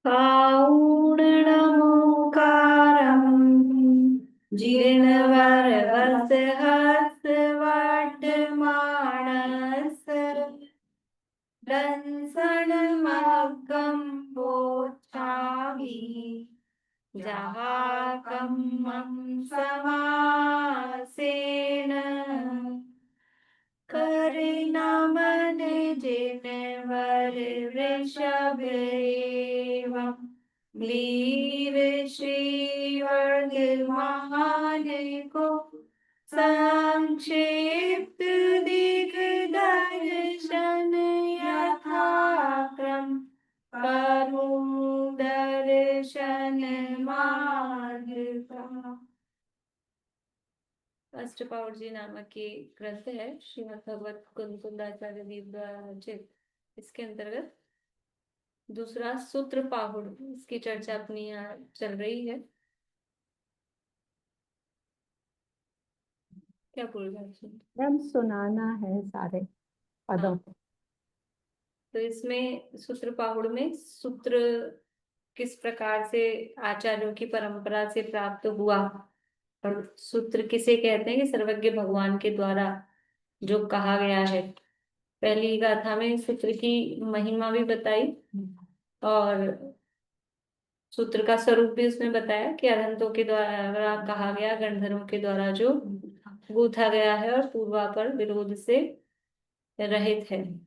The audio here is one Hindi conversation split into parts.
काऊणमुकारम् जीर्णवरवसहस्रवटमानस दंसनमग्गं पोच्छामि जहाकम्मं समासेन करिनमन जिनवर वृषभेवं ग्रीव श्रीवर्धमान को संक्षिप्त दिग्दर्शन यथाक्रम करूं दर्शन मार्ग का। अष्टपाउर जी नामक के ग्रंथ है श्रीमद् भगवत कुंकुंदाचार्य देव द्वारा रचित। इसके अंतर्गत दूसरा सूत्र पाहुड़, इसकी चर्चा अपनी यहाँ चल रही है। क्या बोल रहे हैं? मैम सुनाना है सारे पदों को। तो इसमें सूत्र पाहुड़ में सूत्र किस प्रकार से आचार्यों की परंपरा से प्राप्त हुआ और सूत्र किसे कहते हैं कि सर्वज्ञ भगवान के द्वारा जो कहा गया है। पहली गाथा में सूत्र की महिमा भी बताई और सूत्र का स्वरूप भी उसमें बताया कि अरहंतों के द्वारा कहा गया, गंधर्वों के द्वारा जो गूंथा गया है और पूर्वापर विरोध से रहित है।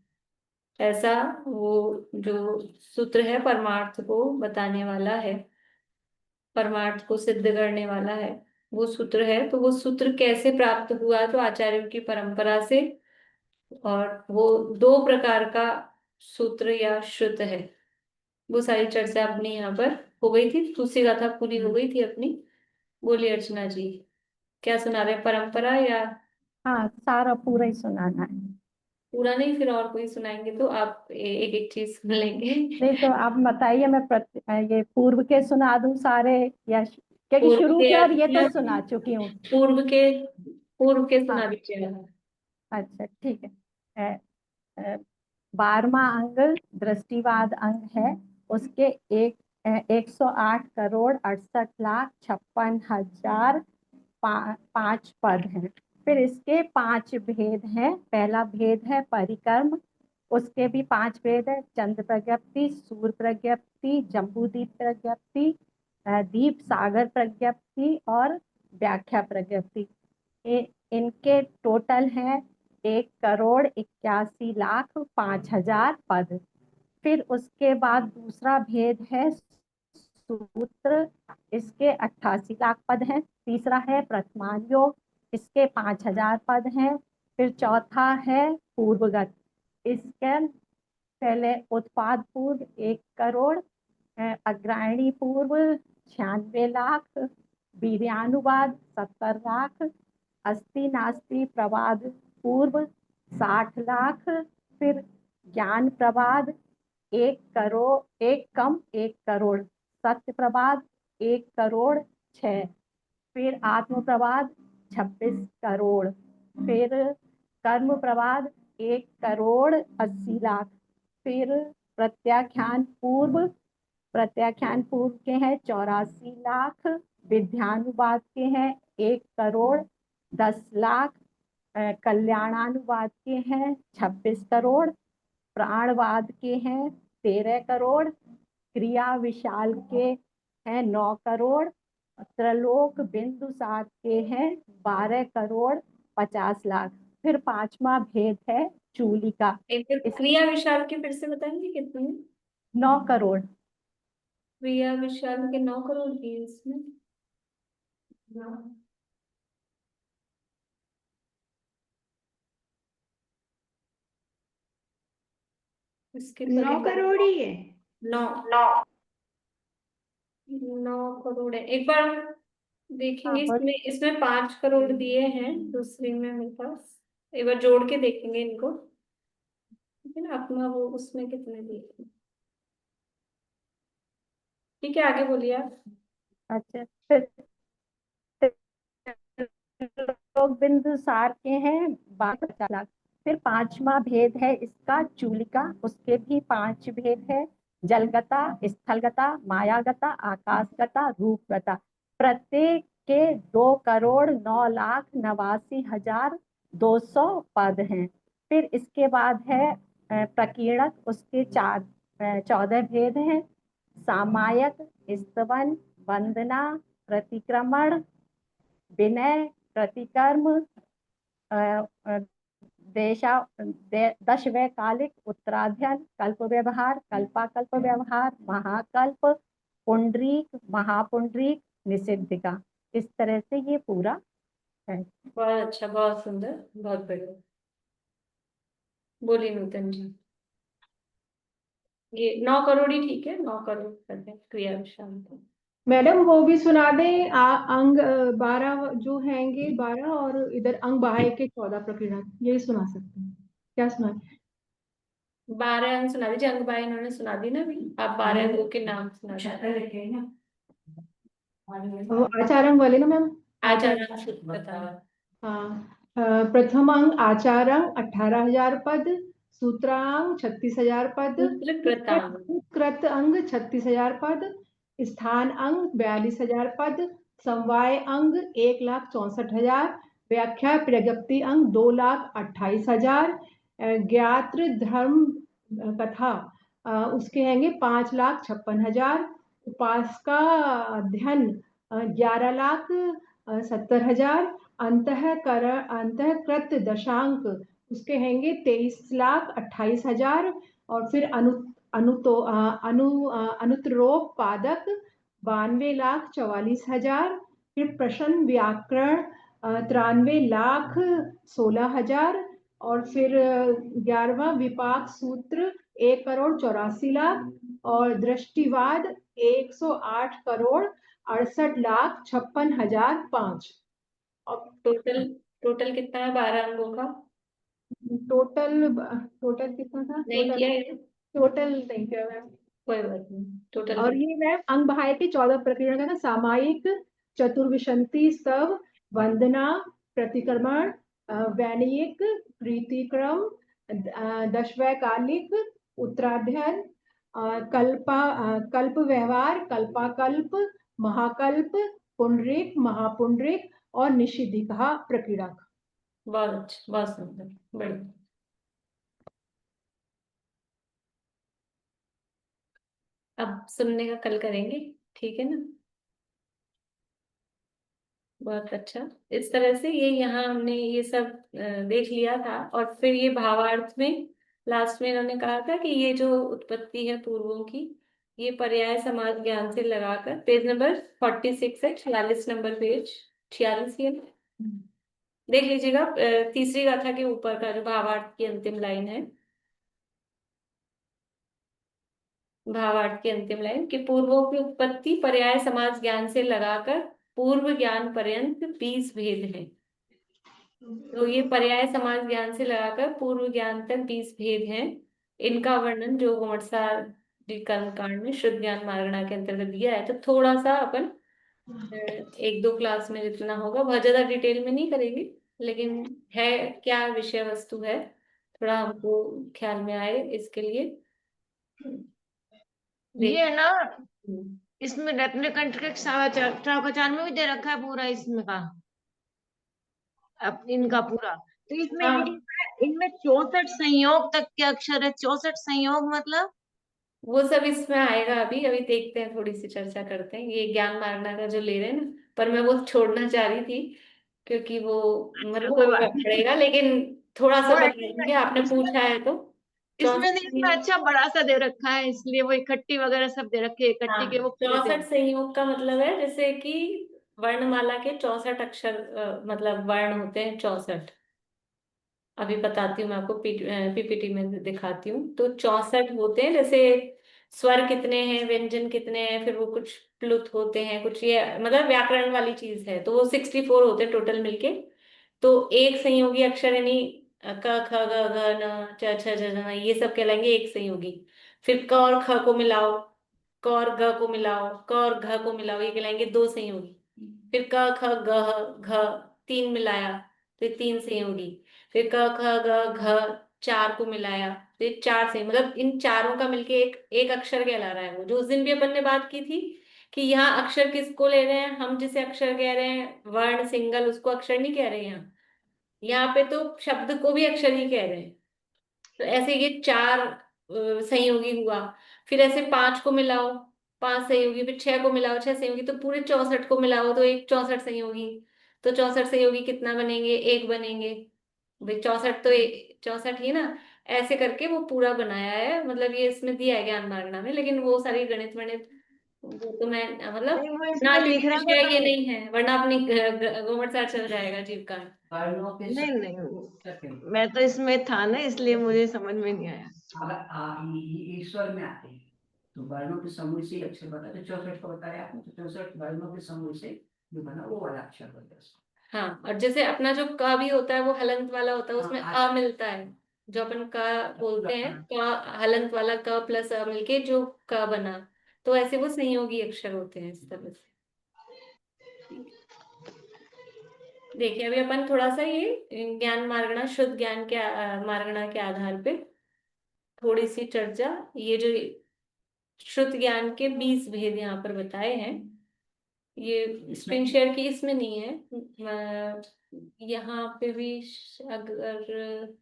ऐसा वो जो सूत्र है परमार्थ को बताने वाला है, परमार्थ को सिद्ध करने वाला है, वो सूत्र है। तो वो सूत्र कैसे प्राप्त हुआ? तो आचार्यों की परंपरा से। और वो दो प्रकार का सूत्र या श्रुत है। वो सारी चर्चा अपनी यहाँ पर हो गई थी। दूसरी गाथा पूरी हो गई थी अपनी। बोलिए अर्चना जी, क्या सुना रहे हैं, परंपरा या? हाँ, सारा पूरा ही सुनाना है। पूरा नहीं, फिर और कोई सुनाएंगे तो आप एक एक चीज सुन लेंगे। नहीं तो आप बताइए, मैं ये पूर्व के सुना दूं सारे या क्योंकि पूर्व शुरू के के और ये तो सुना चुकी हूँ। पूर्व के पूर्व के सुना हाँ, दीजिएगा। अच्छा ठीक है। 12वां अंग दृष्टिवाद अंग है। उसके 108,68,68,56,000 पांच पद हैं। फिर इसके 5 भेद हैं। पहला भेद है परिक्रम, उसके भी 5 भेद है। चंद्र प्रज्ञप्ति, सूर्य प्रज्ञप्ति, जम्बूदीप प्रज्ञप्ति, दीप सागर प्रज्ञप्ति और व्याख्या प्रज्ञप्ति। इनके टोटल हैं 1,81,05,000 पद। फिर उसके बाद दूसरा भेद है सूत्र, इसके 88 लाख पद हैं। तीसरा है प्रथमान योग, इसके 5,000 पद हैं। फिर चौथा है पूर्वगत, इसके पहले उत्पाद पूर्व 1 करोड़, अग्रायणी पूर्व 96 लाख, वीर्यानुवाद 70 लाख, अस्ति नास्ति प्रवाद पूर्व 60 लाख। फिर ज्ञान प्रवाद 1 करोड़, 1 कम 1 करोड़, सत्य प्रवाद 1 करोड़ 6। फिर आत्म प्रवाद 26 करोड़। फिर कर्म प्रवाद 1 करोड़ 80 लाख। फिर प्रत्याख्यान पूर्व के हैं 84 लाख। विद्यानुवाद के हैं 1 करोड़ 10 लाख। कल्याणानुवाद के हैं 26 करोड़। प्राणवाद के हैं 13 करोड़। क्रिया विशाल के हैं 9 करोड़। त्रलोक बिंदु सात के हैं 12 करोड़ 50 लाख। फिर 5वां भेद है चूलिका, एक फिर क्रिया विशाल के फिर से बताएंगे कितने? 9 करोड़। क्रिया विशाल के 9 करोड़ की है इसमें। इसके 9 करोड़ ही है। 9 9 करोड़ है। एक बार हाँ देखेंगे, बोल। इसमें इसमें 5 करोड़ दिए हैं दूसरे में मेरे पास। एक बार जोड़ के देखेंगे इनको, लेकिन अपना वो उसमें कितने दिए हैं। ठीक है, आगे बोलिए आप। अच्छा, फिर लोग बिंदुसार के हैं 12 लाख। फिर 5वां भेद है इसका चूलिका, उसके भी 5 भेद है। जलगता, स्थलगता, मायागता, आकाशगता, रूपगता। प्रत्येक के 2,09,89,200 पद हैं। फिर इसके बाद है प्रकीर्णक, उसके 14 भेद हैं। सामायक, स्तवन, वंदना, प्रतिक्रमण, विनय, प्रतिकर्म, दशवैकालिक, उत्तराध्ययन, कल्प व्यवहार, कल्पाकल्प व्यवहार, महाकल्प, पुंडरीक, महापुंडरीक, निषिद्धिका। इस तरह से ये पूरा है। बहुत अच्छा, बहुत सुंदर, बहुत बढ़िया। बोलिए नूतन जी। ये 9 करोड़ ही ठीक है, 9 करोड़ करते हैं क्रिया विश्राम को। मैडम वो भी सुना दें, अंग 12 जो हैंगे 12, और इधर अंग बाह्य के 14 प्रकीर्णक, यही सुना सकते हैं। क्या सुना? 12 अंग सुना दीजिए। अंग बाई इन्होंने सुना दी ना अभी, आप 12 अंगों के नाम सुना दीजिए। वो आचारंग वाले ना मैम? आचार्य बताओ। हाँ। प्रथम अंग आचारंग 18,000 पद, सूत्रांग 36,000 पद, सूत्र कृतांग। कृत अंग 36,000 पद, स्थान अंग 42,000 पद, समवाय अंग 1,64,000, व्याख्या प्रज्ञप्ति अंग 2,28,000, ज्ञात्र धर्म कथा उसके हैंगे 5,56,000, उपासका अध्ययन 11,70,000, अंतःकृत दशांक उसके हैंगे 23,28,000, और फिर अनुत्रोप पादक 92,44,000, फिर प्रश्न व्याकरण 93,16,000, और फिर 11वां विपाक सूत्र 1,84,00,000, और दृष्टिवाद 108,68,56,500। टोटल टोटल कितना है 12 अंगों का? टोटल टोटल कितना था? नहीं किया है? टोटल नहीं किया मैम। कोई बात नहीं, टोटल और ये मैम अंग बाह्य के 14 प्रकीर्णक है ना, सामायिक, चतुर्विशंति, स्तव, वंदना, प्रतिक्रमण, वैनिक, प्रीतिक्रम, दशवैकालिक, उत्तराध्ययन, कल्प व्यवहार, कल्पाकल्प, महाकल्प, पुंडरीक, महापुंडरीक, और निषिद्धिका प्रकीर्णक। बहुत अच्छा, बहुत सुंदर, बढ़िया। अब सुनने का कल करेंगे, ठीक है ना? बहुत अच्छा। इस तरह से ये यहाँ हमने ये सब देख लिया था, और फिर ये भावार्थ में लास्ट में इन्होंने कहा था कि ये जो उत्पत्ति है पूर्वों की, ये पर्याय समास ज्ञान से लगाकर, पेज नंबर 46 है, 46 नंबर पेज, 46 ही है ना? देख लीजिएगा, तीसरी गाथा के ऊपर का जो भावार्थ की अंतिम लाइन है, भावार्थ की अंतिम लाइन कि पूर्वों की उत्पत्ति पर्याय समास ज्ञान से लगाकर पूर्व ज्ञान पर्यंत 20 भेद हैं। तो ये पर्याय समास ज्ञान से लगाकर पूर्व ज्ञान तक 20 भेद हैं। इनका वर्णन जो घुमटसार कर्म कांड में शुद्ध ज्ञान मार्गणा के अंतर्गत दिया है, तो थोड़ा सा अपन 1-2 क्लास में जितना होगा, बहुत ज्यादा डिटेल में नहीं करेंगे, लेकिन है क्या विषय वस्तु है, थोड़ा हमको ख्याल में आए इसके लिए ये देख। है ना, इसमें रत्नकंठ के सावचार में भी दे रखा है पूरा इसमें का, अब इनका पूरा। तो इसमें ये हाँ, लिखा है, इनमें 64 संयोग तक के अक्षर है। 64 संयोग मतलब वो सब इसमें आएगा। अभी अभी देखते हैं, थोड़ी सी चर्चा करते हैं ये ज्ञान मारना का जो ले रहे हैं ना, पर मैं वो छोड़ना चाह रही थी क्योंकि वो मेरे कोई को बात नहीं। पड़ेगा, लेकिन थोड़ा सा थोड़ा बता देंगे, आपने पूछा है तो। इसमें 64 नहीं, इसमें अच्छा बड़ा सा दे रखा है, इसलिए वो इकट्ठी वगैरह सब दे रखे हैं, इकट्ठी के हाँ, वो पूरे दे 64 रखे संयोग का मतलब है जैसे कि वर्णमाला के 64 अक्षर, मतलब वर्ण होते हैं 64। अभी बताती हूँ मैं आपको, पीपीटी में दिखाती हूँ। तो 64 होते हैं, जैसे स्वर कितने हैं, व्यंजन कितने हैं, फिर वो कुछ प्लुत होते हैं, कुछ ये मतलब व्याकरण वाली चीज है, तो वो 64 होते हैं टोटल मिलके। तो एक संयोगी अक्षर यानी क ख ग घ न च छ ज झ, ये सब कहलाएंगे एक संयोगी। फिर क और ख को मिलाओ, क और ग को मिलाओ, क और घ को मिलाओ, ये कहलाएंगे 2 संयोगी। फिर क ख ग घ 3 मिलाया तो ये 3 संयोगी। फिर क ख ग घ चार को मिलाया, तो ये चार से मतलब इन चारों का मिलके एक एक अक्षर कहला रहा है। वो जो उस दिन भी अपन ने बात की थी कि यहाँ अक्षर किसको ले रहे हैं हम, जिसे अक्षर कह रहे हैं वर्ण सिंगल, उसको अक्षर नहीं कह रहे हैं यहाँ। यहाँ पे तो शब्द को भी अक्षर ही कह रहे हैं। तो ऐसे ये चार संयोगी हुआ। फिर ऐसे पांच को मिलाओ, पांच संयोगी, फिर छह को मिलाओ, छह संयोगी, तो पूरे 64 को मिलाओ तो एक 64 संयोगी। तो 64 संयोगी कितना बनेंगे, एक बनेंगे। भाई 64 तो 64 ही ना। ऐसे करके वो पूरा बनाया है, मतलब ये इसमें दिया है ज्ञान मार्गना में। लेकिन वो सारी गणित वणित वो तो मैं मतलब नहीं वो ना, इसमें लिख क्योंकि रहा था विषय ये तो नहीं है, वरना अपनी गवर्नमेंट साथ चल जाएगा जीव का। नहीं मैं तो इसमें था ना, इसलिए मुझे समझ में नहीं आया। ये ईश्वर में आते हैं तो वर्णों के समूह से ही अक्षर बना। तो 64 को बताया आपने, तो 64 वर्णों के समूह से जो बना वो वाला अक्षर बनता है। हाँ, और जैसे अपना जो क भी होता है वो हलंत वाला होता है, उसमें हाँ, अ मिलता है। जो अपन क बोलते हैं, क हलंत वाला क प्लस अ मिलके जो क बना। तो ऐसे वो संयोगी अक्षर होते हैं इस तरह से। देखिए अभी अपन थोड़ा सा ये ज्ञान मार्गणा, शुद्ध ज्ञान के मार्गणा के आधार पे थोड़ी सी चर्चा, ये जो शुद्ध ज्ञान के 20 भेद यहाँ पर बताए हैं, ये स्क्रीन शेयर की इसमें नहीं है। यहाँ पे भी अगर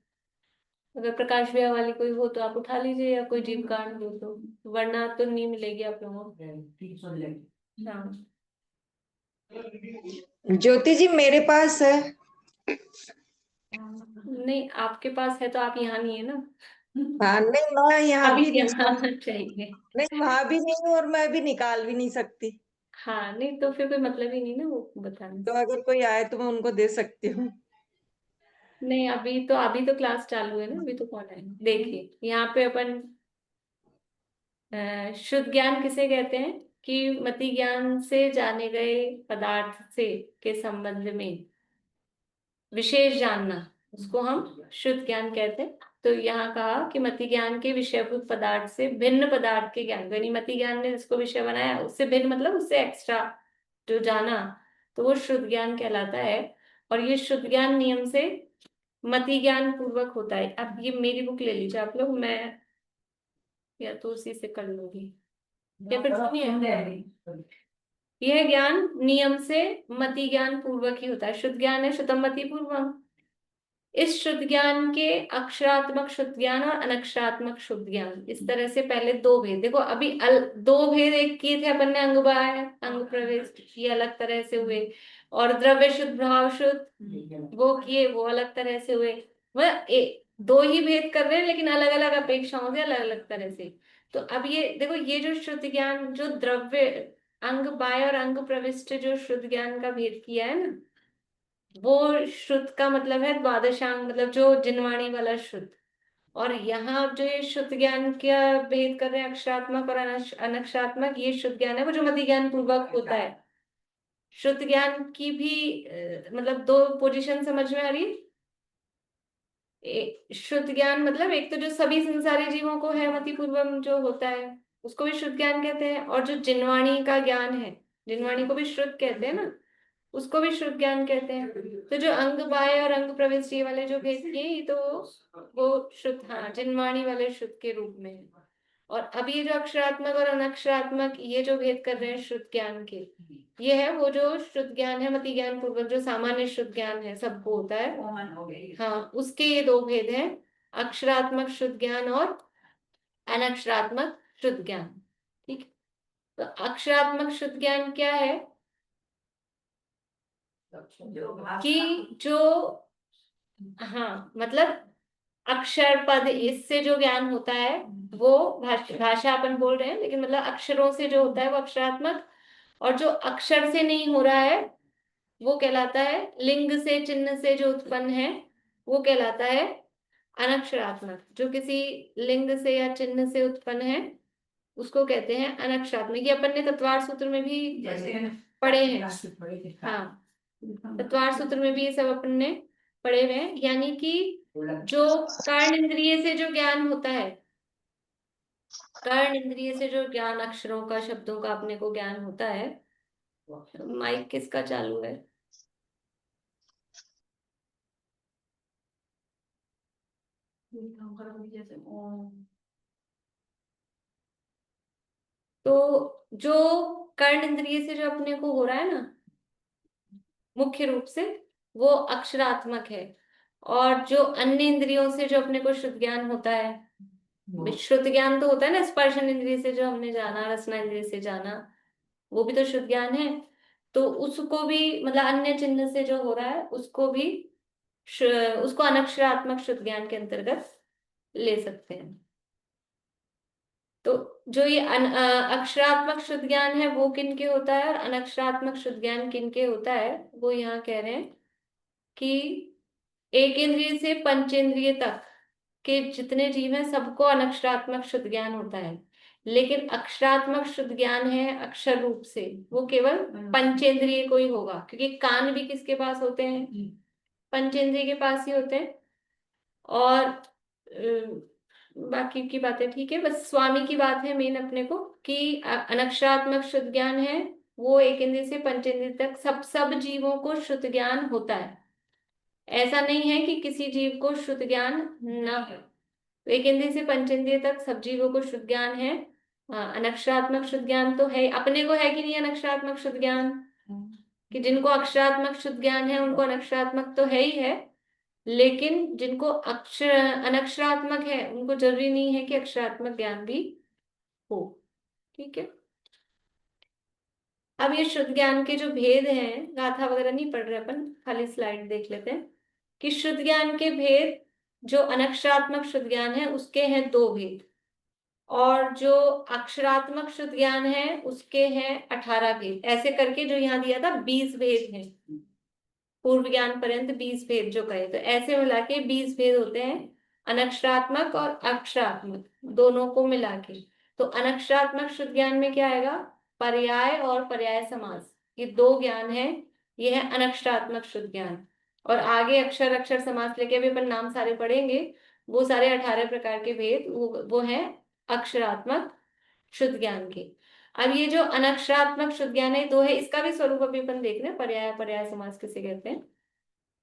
अगर प्रकाश भैया वाली कोई हो तो आप उठा लीजिए, या कोई जीव कांड हो तो, वरना तो नहीं मिलेगी आप लोगों को। हाँ ज्योति जी मेरे पास है। नहीं, आपके पास है तो आप यहाँ नहीं है ना। हाँ नहीं, मैं यहाँ अभी भी यहाँ निकाल चाहिए। नहीं, वहां भी नहीं हूँ और मैं भी निकाल भी नहीं सकती। हाँ नहीं तो फिर कोई मतलब ही नहीं ना वो बताने तो से। अगर कोई आए तो मैं उनको दे सकती हूँ। नहीं अभी तो क्लास चालू है ना, अभी तो कौन है। देखिए यहाँ पे अपन शुद्ध ज्ञान किसे कहते हैं कि मति ज्ञान से जाने गए पदार्थ से के संबंध में विशेष जानना, उसको हम शुद्ध ज्ञान कहते हैं। तो यहाँ कहा कि मति ज्ञान के विषयभूत पदार्थ से भिन्न पदार्थ के ज्ञान, यानी मति ज्ञान ने जिसको विषय बनाया उससे भिन्न मतलब उससे एक्स्ट्रा जो जाना, तो वो शुद्ध ज्ञान कहलाता है। और ये शुद्ध ज्ञान नियम से मति ज्ञान पूर्वक होता है। अब ये मेरी बुक ले लीजिए आप लोग, मैं या तो उसी से कर लूंगी, या फिर सुनिए। यह ज्ञान नियम से मति ज्ञान पूर्वक ही होता है। शुद्ध ज्ञान है शुद्धम मति पूर्वम। इस शुद्ध ज्ञान के अक्षरात्मक शुद्ध ज्ञान और अनक्षरात्मक शुद्ध ज्ञान, इस तरह से पहले दो भेद देखो। अभी दो भेद एक किए थे अपन ने, अंग बाह्य अंग प्रवेश, ये अलग तरह से हुए। और द्रव्य शुद्ध भाव शुद्ध वो किए, वो अलग तरह से हुए। वह दो ही भेद कर रहे हैं लेकिन अलग अलग अपेक्षाओं से, अलग अलग तरह से। तो अब ये देखो, ये जो शुद्ध ज्ञान, जो द्रव्य अंग बाह्य और अंग प्रविष्ट जो शुद्ध ज्ञान का भेद किया है ना, वो शुद्ध का मतलब है द्वादशांग, मतलब जो जिनवाणी वाला शुद्ध। और यहाँ जो ये शुद्ध ज्ञान का भेद कर रहे हैं अक्षरात्मक और अनक्षरात्मक, ये शुद्ध ज्ञान है वो जो मति ज्ञान पूर्वक होता है। शुद्ध ज्ञान की भी मतलब दो पोजीशन समझ में आ रही है। शुद्ध ज्ञान मतलब एक तो जो सभी संसारी जीवों को है मति पूर्वम जो होता है, उसको भी शुद्ध ज्ञान कहते हैं। और जो जिनवाणी का ज्ञान है, जिनवाणी को भी शुद्ध कहते हैं ना, उसको भी शुद्ध ज्ञान कहते हैं। तो जो अंग बाह्य और अंग प्रविष्ट ये वाले जो भेद किए, ये तो वो शुद्ध, हाँ जिनवाणी वाले शुद्ध के रूप में है। और अभी ये जो अक्षरात्मक और अनक्षरात्मक ये जो भेद कर रहे हैं शुद्ध ज्ञान के, ये है वो जो शुद्ध ज्ञान है मति ज्ञान पूर्वक, जो सामान्य शुद्ध ज्ञान है सबको होता है। हाँ उसके ये दो भेद हैं, अक्षरात्मक शुद्ध ज्ञान और अनक्षरात्मक शुद्ध ज्ञान। ठीक है, तो अक्षरात्मक शुद्ध ज्ञान क्या है कि जो, हाँ मतलब अक्षर पद इससे जो ज्ञान होता है वो भाषा अपन बोल रहे हैं, लेकिन मतलब अक्षरों से जो होता है वो अक्षरात्मक। और जो अक्षर से नहीं हो रहा है वो कहलाता है, लिंग से चिन्ह से जो उत्पन्न है वो कहलाता है अनक्षरात्मक। जो किसी लिंग से या चिन्ह से उत्पन्न है उसको कहते हैं अनक्षरात्मक। ये अपन ने तत्वार सूत्र में भी पढ़े हैं। हाँ तत्वार सूत्र में भी ये सब अपन ने पढ़े हुए हैं। यानी कि जो कर्ण इंद्रिय से जो ज्ञान होता है, कर्ण इंद्रिय से जो ज्ञान अक्षरों का शब्दों का अपने को ज्ञान होता है। माइक किसका चालू है? जैसे ओम। तो जो कर्ण इंद्रिय से जो अपने को हो रहा है ना, मुख्य रूप से वो अक्षरात्मक है। और जो अन्य इंद्रियों से जो अपने को शुद्ध ज्ञान होता है, शुद्ध ज्ञान तो होता है ना, स्पर्शन इंद्रिय से जो हमने जाना, रसना इंद्रिय से जाना, वो भी तो शुद्ध ज्ञान है। तो उसको भी मतलब अन्य चिन्ह से जो हो रहा है उसको भी उसको अनक्षरात्मक शुद्ध ज्ञान के अंतर्गत ले सकते हैं। तो जो ये अक्षरात्मक शुद्ध ज्ञान है वो किन के होता है और अनक्षरात्मक शुद्ध ज्ञान किन के होता है, वो यहाँ कह रहे हैं कि एक इंद्रिय से पंचेंद्रिय तक के जितने जीव हैं सबको अनक्षरात्मक शुद्ध ज्ञान होता है। लेकिन अक्षरात्मक शुद्ध ज्ञान है अक्षर रूप से, वो केवल पंचेंद्रिय को ही होगा, क्योंकि कान भी किसके पास होते हैं, पंचेंद्रिय के पास ही होते हैं। और बाकी की बातें ठीक है, बस स्वामी की बात है मेन अपने को कि अनक्षरात्मक शुद्ध ज्ञान है वो एक इंद्रिय से पंचेंद्रिय तक सब जीवों को शुद्ध ज्ञान होता है। ऐसा नहीं है कि किसी जीव को शुद्ध ज्ञान ना हो। तो एक इंद्रिय से पंचेंद्रिय तक सब जीवों को शुद्ध ज्ञान है। अनक्षरात्मक शुद्ध ज्ञान तो है, अपने को है कि नहीं अनक्षरात्मक शुद्ध ज्ञान, कि जिनको अक्षरात्मक शुद्ध ज्ञान है उनको अनक्षरात्मक तो है ही है, लेकिन जिनको अनक्षरात्मक है उनको जरूरी नहीं है कि अक्षरात्मक ज्ञान भी हो। ठीक है, अब ये शुद्ध ज्ञान के जो भेद हैं, गाथा वगैरह नहीं पढ़ रहे अपन, खाली स्लाइड देख लेते हैं कि शुद्ध ज्ञान के भेद, जो अनक्षरात्मक शुद्ध ज्ञान है उसके हैं 2 भेद, और जो अक्षरात्मक शुद्ध ज्ञान है उसके हैं 18 भेद। ऐसे करके जो यहाँ दिया था 20 भेद हैं, पूर्व ज्ञान पर्यंत 20 भेद जो कहे, तो ऐसे मिला के 20 भेद होते हैं अनक्षरात्मक और अक्षरात्मक दोनों को मिला के। तो अनक्षरात्मक शुद्ध ज्ञान में क्या आएगा, पर्याय और पर्याय समास, ये 2 ज्ञान है, ये है अनक्षरात्मक शुद्ध ज्ञान। और आगे अक्षर अक्षर समास लेके अभी अपन नाम सारे पढ़ेंगे, वो सारे 18 प्रकार के भेद वो है अक्षरात्मक शुद्ध ज्ञान के। अब ये जो अनक्षरात्मक शुद्ध ज्ञान है 2 है, इसका भी स्वरूप अभी अपन देख रहे हैं, पर्याय पर्याय समास किसे कहते हैं।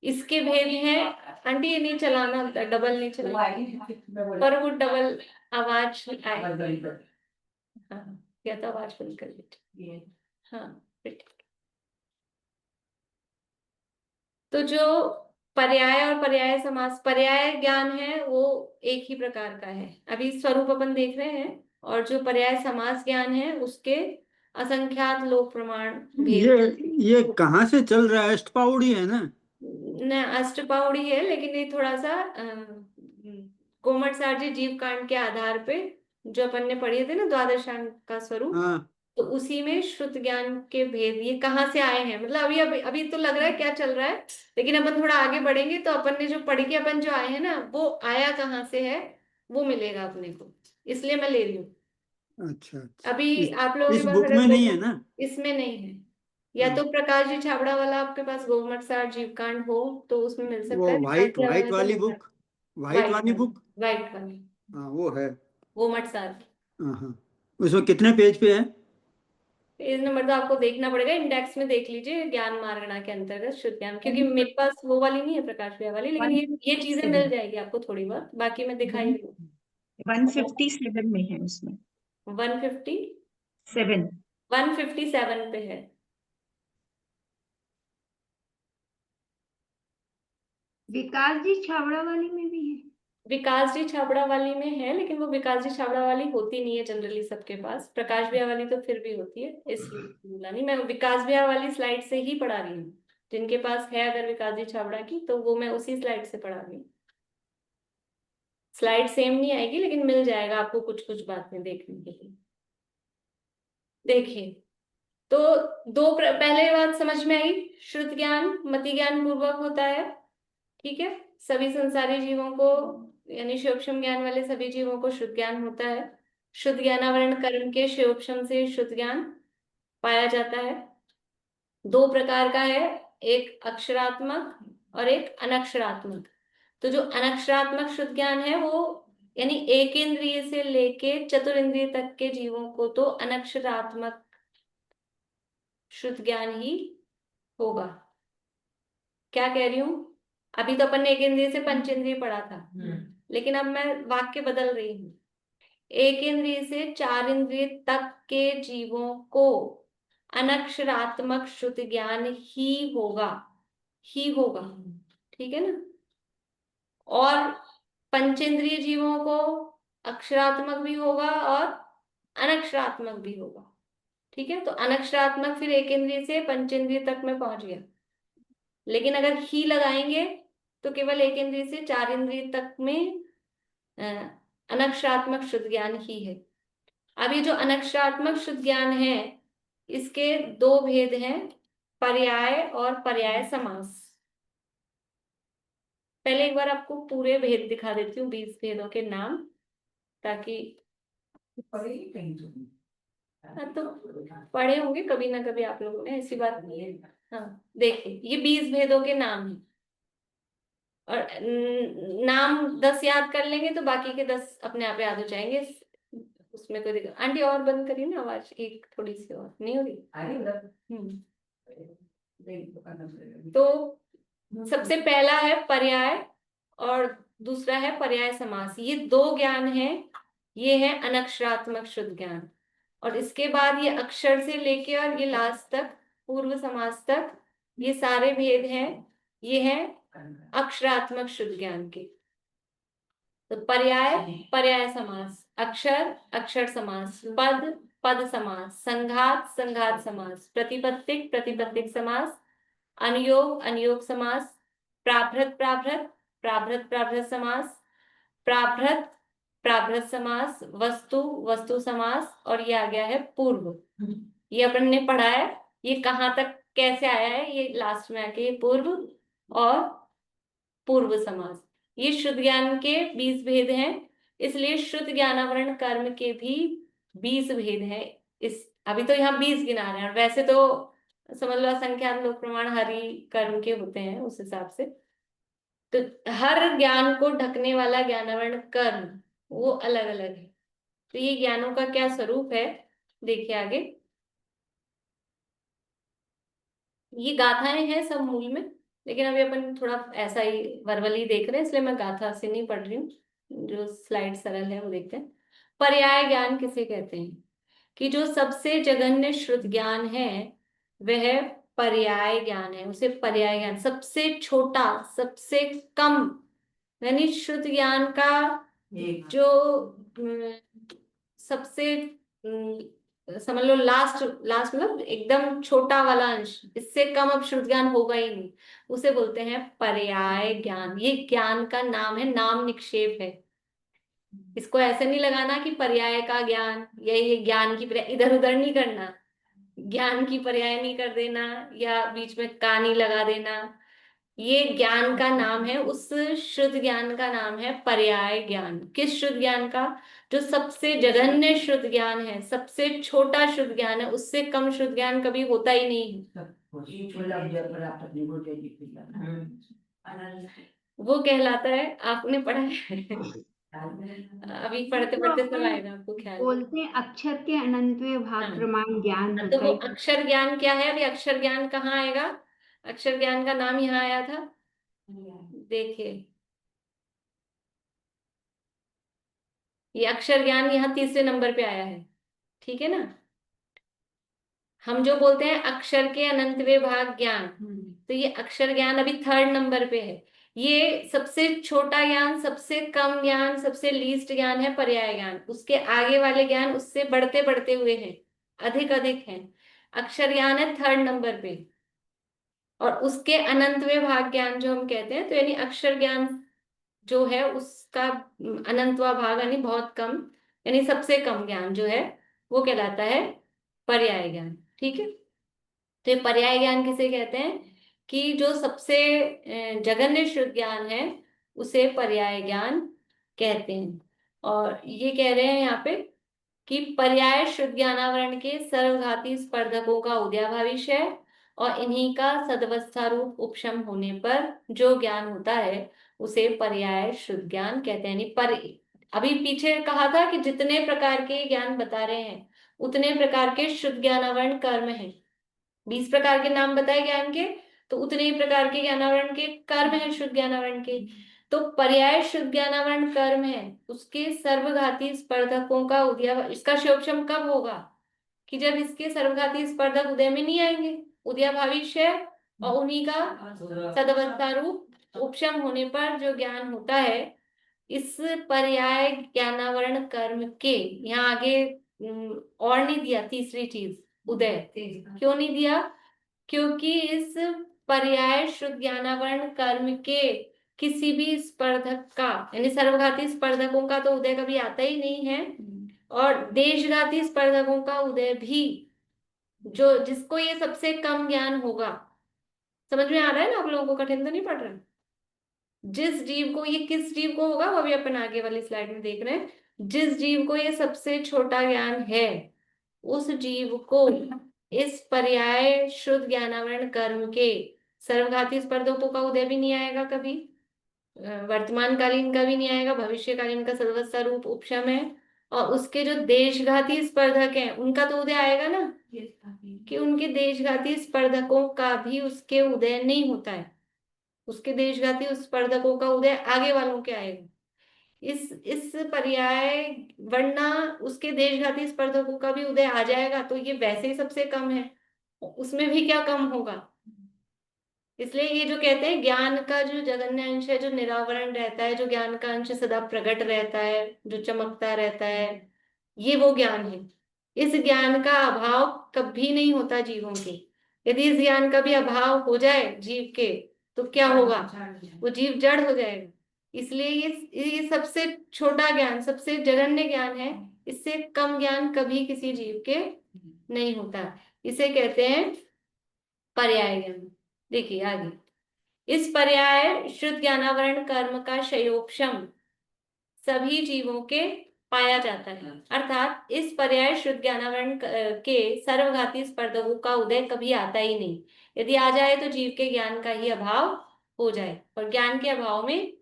इसके भेद हैं, आंटी ये नहीं चलाना, डबल नहीं चलाना, पर वो डबल आवाज आए। हाँ, या तो आवाज बंद कर लीजिए। हाँ ठीक। तो जो पर्याय और पर्याय समास, पर्याय ज्ञान है वो एक ही प्रकार का है, अभी स्वरूप अपन देख रहे हैं, और जो पर्याय समास ज्ञान है उसके असंख्यात लोक प्रमाण भेद। ये कहाँ से चल रहा है, अष्टपाउड़ी है ना? न अष्टपाउड़ी है, लेकिन ये थोड़ा सा कोमट सार्जी जीव कांड के आधार पे जो अपन ने पढ़े थे ना द्वादशांग का स्वरूप, हाँ तो उसी में शुद्ध ज्ञान के भेद ये कहाँ से आए हैं, मतलब अभी तो लग रहा है क्या चल रहा है, लेकिन अपन थोड़ा आगे बढ़ेंगे तो अपन ने जो पढ़ के अपन जो आए हैं ना वो आया कहाँ से है वो मिलेगा अपने को, इसलिए मैं ले रही हूँ। अच्छा अच्छा। अभी आप लोगों के इस पास बुक अगर में नहीं है ना? इसमें नहीं है, या तो प्रकाश जी छाबड़ा वाला आपके पास गोमट सार जीवकांड हो तो उसमें मिल सकता वो है, वाइट वाली बुक, वाइट वाली बुक, व्हाइट वाली हाँ वो है। गोमट सार। हाँ हाँ। उसमें कितने पेज पे है? पेज नंबर तो आपको देखना पड़ेगा, इंडेक्स में देख लीजिए, ज्ञान मार्गणा के अंतर्गत शुद्ध ज्ञान, क्योंकि मेरे पास वो वाली नहीं है प्रकाश भैया वाली, लेकिन ये चीजें मिल जाएगी आपको थोड़ी बहुत, बाकी मैं दिखाई रही हूँ। 157 में है उसमें। 157 157 पे है। विकास जी छाबड़ा वाली में भी है। विकास जी छाबड़ा वाली में है, लेकिन वो विकास जी छाबड़ा वाली होती नहीं है जनरली सबके पास, प्रकाश भैया वाली तो फिर भी होती है, इसलिए बोला नहीं, मैं विकास भैया वाली स्लाइड से ही पढ़ा रही हूँ, जिनके पास है अगर विकास जी छाबड़ा की तो वो मैं उसी स्लाइड से पढ़ा रही हूँ। स्लाइड सेम नहीं आएगी लेकिन मिल जाएगा आपको कुछ कुछ बातें देखने के लिए। देखिए, तो पहले बात समझ में आई, शुद्ध ज्ञान मति ज्ञान पूर्वक होता है, ठीक है, सभी संसारी जीवों को यानी सूक्ष्म ज्ञान वाले सभी जीवों को शुद्ध ज्ञान होता है। शुद्ध ज्ञानावरण कर्म के सूक्ष्म से शुद्ध ज्ञान पाया जाता है, 2 प्रकार का है, एक अक्षरात्मक और एक अनक्षरात्मक। तो जो अनक्षरात्मक शुद्ध ज्ञान है वो यानी एक इंद्रिय से लेके चतुरिंद्रिय तक के जीवों को तो अनक्षरात्मक शुद्ध ज्ञान ही होगा। क्या कह रही हूं, अभी तो अपन ने एक इंद्रिय से पंचेंद्रिय पढ़ा था, लेकिन अब मैं वाक्य बदल रही हूँ। एक इंद्रिय से चार इंद्रिय तक के जीवों को अनक्षरात्मक श्रुति ज्ञान ही होगा, ही होगा, ठीक है ना। और पंचेंद्रिय जीवों को अक्षरात्मक भी होगा और अनक्षरात्मक भी होगा, ठीक है। तो अनक्षरात्मक फिर एक इंद्रिय से पंचेंद्रिय तक में पहुंच गया, लेकिन अगर ही लगाएंगे तो केवल एक इंद्रिय से चार इंद्रिय तक में अनक्षरात्मक शुद्ध ज्ञान ही है। अब ये जो अनक्षरात्मक शुद्ध ज्ञान है, इसके दो भेद हैं, पर्याय और पर्याय समास। पहले एक बार आपको पूरे भेद दिखा देती हूँ, 20 भेदों के नाम, ताकि पढ़ेगी कहीं तो हाँ, तो पढ़े होंगे कभी ना कभी आप लोगों ने, ऐसी बात नहीं है। हाँ देखिए, ये 20 भेदों के नाम हैं, और नाम 10 याद कर लेंगे तो बाकी के 10 अपने आप याद हो जाएंगे, उसमें कोई दिक्कत। आंटी और बंद करिए ना आवाज, एक थोड़ी सी और नहीं हो रही। तो सबसे पहला है पर्याय और दूसरा है पर्याय समास। ये दो ज्ञान है, ये है अनक्षरात्मक शुद्ध ज्ञान। और इसके बाद ये अक्षर से लेके और ये लास्ट तक पूर्व समास तक ये सारे भेद हैं, ये है अक्षरात्मक शुद्ध ज्ञान के। तो पर्याय पर्याय समास, अक्षर अक्षर समास, पद पद समास, संघात संघात समास, प्रतिपत्तिक प्रतिपत्तिक समास, अनुयोग अनुयोग समास, प्राभृत प्राभृत प्राभृत प्राभृत समास, प्राभृत प्राभृत समास, वस्तु वस्तु समास, और ये आ गया है पूर्व। ये अपन ने पढ़ा है, ये कहाँ तक कैसे आया है, ये लास्ट में आके ये पूर्व और पूर्व समास। ये शुद्ध ज्ञान के 20 भेद हैं, इसलिए शुद्ध ज्ञानावरण कर्म के भी 20 भेद हैं। इस अभी तो यहाँ 20 गिना रहे हैं, और वैसे तो समझ लो असंख्यात लोक प्रमाण हरि कर्म के होते हैं उस हिसाब से। तो हर ज्ञान को ढकने वाला ज्ञानावरण कर्म वो अलग अलग है। तो ये ज्ञानों का क्या स्वरूप है, देखिए आगे। ये गाथाएं हैं सब मूल में, लेकिन अभी अपन थोड़ा ऐसा ही वर्बली देख रहे हैं, इसलिए मैं गाथा से नहीं पढ़ रही हूँ, जो स्लाइड सरल है वो देखते हैं। पर्याय ज्ञान किसे कहते हैं, कि जो सबसे जघन्य श्रुत ज्ञान है वह पर्याय ज्ञान है। उसे पर्याय ज्ञान, सबसे छोटा सबसे कम, यानी श्रुत ज्ञान का जो सबसे समझ लो लास्ट लास्ट मतलब एकदम छोटा वाला अंश, इससे कम अब श्रुत ज्ञान होगा ही नहीं, उसे बोलते हैं पर्याय ज्ञान। ये ज्ञान का नाम है, नाम निक्षेप है। इसको ऐसे नहीं लगाना कि पर्याय का ज्ञान या ये ज्ञान की पर्याय, इधर उधर नहीं करना, ज्ञान की पर्याय नहीं कर देना या बीच में का नहीं लगा देना। ये ज्ञान का नाम है, उस शुद्ध ज्ञान का नाम है पर्याय ज्ञान। किस शुद्ध ज्ञान का, जो सबसे जघन्य शुद्ध ज्ञान है, सबसे छोटा शुद्ध ज्ञान है, उससे कम शुद्ध ज्ञान कभी होता ही नहीं है। वो कहलाता है, आपने पढ़ा है अभी पढ़ते पढ़ते सब आएगा आपको ख्याल। बोलते हैं अक्षर के अनंतवे भाग हाँ। प्रमाण ज्ञान तो होता वो है। अक्षर ज्ञान क्या है, अभी अक्षर ज्ञान कहाँ आएगा, अक्षर ज्ञान का नाम यहाँ आया था, देखिए ये अक्षर ज्ञान यहाँ तीसरे नंबर पे आया है, ठीक है ना। हम जो बोलते हैं अक्षर के अनंतवे भाग ज्ञान, तो ये अक्षर ज्ञान अभी 3rd नंबर पे है। ये सबसे छोटा ज्ञान, सबसे कम ज्ञान, सबसे लीस्ट ज्ञान है पर्याय ज्ञान। उसके आगे वाले ज्ञान उससे बढ़ते बढ़ते हुए हैं, अधिक अधिक हैं। अक्षर ज्ञान है 3rd नंबर पे, और उसके अनंतवे भाग ज्ञान जो हम कहते हैं, तो यानी अक्षर ज्ञान जो है उसका अनंतवा भाग यानी बहुत कम, यानी सबसे कम ज्ञान जो है वो कहलाता है पर्याय ज्ञान, ठीक है। तो ये पर्याय ज्ञान किसे कहते हैं, कि जो सबसे जघन्य शुद्ध ज्ञान है उसे पर्याय ज्ञान कहते हैं। और ये कह रहे हैं यहाँ पे कि पर्याय शुद्ध ज्ञानावरण के सर्वघाती स्पर्धकों का उदयाभाविष है, और इन्हीं का सदवस्था रूप उपशम होने पर जो ज्ञान होता है उसे पर्याय शुद्ध ज्ञान कहते हैं। यानी पर अभी पीछे कहा था कि जितने प्रकार के ज्ञान बता रहे हैं उतने प्रकार के शुद्ध ज्ञानावरण कर्म हैं। 20 प्रकार के नाम बताए ज्ञान के, तो उतने ही प्रकार के ज्ञानावरण के कर्म हैं शुद्ध ज्ञानावरण के। तो पर्याय शुद्ध ज्ञानावरण कर्म है, उसके सर्वघाती स्पर्धकों का उदय, इसका शोभशम कब होगा? कि जब इसके सर्वघाती स्पर्धक उदय में नहीं आएंगे, उदयाभावी क्षय और उन्हीं का सदवस्था रूप उपशम होने पर जो ज्ञान होता है, इस पर्याय ज्ञानावरण कर्म के, यहाँ आगे और नहीं दिया तीसरी चीज उदय, क्यों नहीं दिया? क्योंकि इस पर्याय शुद्ध ज्ञानावरण कर्म के किसी भी स्पर्धक का, यानी सर्वघाती स्पर्धकों का तो उदय कभी आता ही नहीं है, और देशघाती स्पर्धकों का उदय भी, जो जिसको ये सबसे कम ज्ञान होगा। समझ में आ रहा है ना आप लोगों को? कठिन तो नहीं पड़ रहा? जिस जीव को, ये किस जीव को होगा वो भी अपन आगे वाली स्लाइड में देख रहे हैं, जिस जीव को ये सबसे छोटा ज्ञान है, उस जीव को इस पर्याय शुद्ध ज्ञानावरण कर्म के सर्वघाती स्पर्धकों का उदय भी नहीं आएगा कभी, वर्तमान कालीन का भी नहीं आएगा, भविष्यकालीन का सदवस्था रूप उपशम है, और उसके जो देशघाती स्पर्धक हैं उनका तो उदय आएगा ना, कि उनके देशघाती स्पर्धकों का भी उसके उदय नहीं होता है, उसके देशघाती स्पर्धकों का उदय आगे वालों के आएगा। इस पर्याय, वरना उसके देशघाती स्पर्धकों का भी उदय आ जाएगा तो ये वैसे ही सबसे कम है, उसमें भी क्या कम होगा। इसलिए ये जो कहते हैं ज्ञान का जो जगन्य अंश है, जो निरावरण रहता है, जो ज्ञान का अंश सदा प्रकट रहता है, जो चमकता रहता है, ये वो ज्ञान है। इस ज्ञान का अभाव कभी नहीं होता जीवों के। यदि इस ज्ञान का भी अभाव हो जाए जीव के तो क्या होगा? वो जीव जड़ हो जाएगा। इसलिए ये सबसे छोटा ज्ञान, सबसे जघन्य ज्ञान है, इससे कम ज्ञान कभी किसी जीव के नहीं होता। इसे कहते हैं पर्याय ज्ञान। देखिए आगे, इस पर्याय शुद्ध ज्ञानावरण कर्म का क्षयोपशम सभी जीवों के पाया जाता है, अर्थात इस पर्याय शुद्ध ज्ञानावरण के सर्वघाती स्पर्धकों का उदय कभी आता ही नहीं। यदि आ जाए तो जीव के ज्ञान का ही अभाव हो जाए, और ज्ञान के अभाव में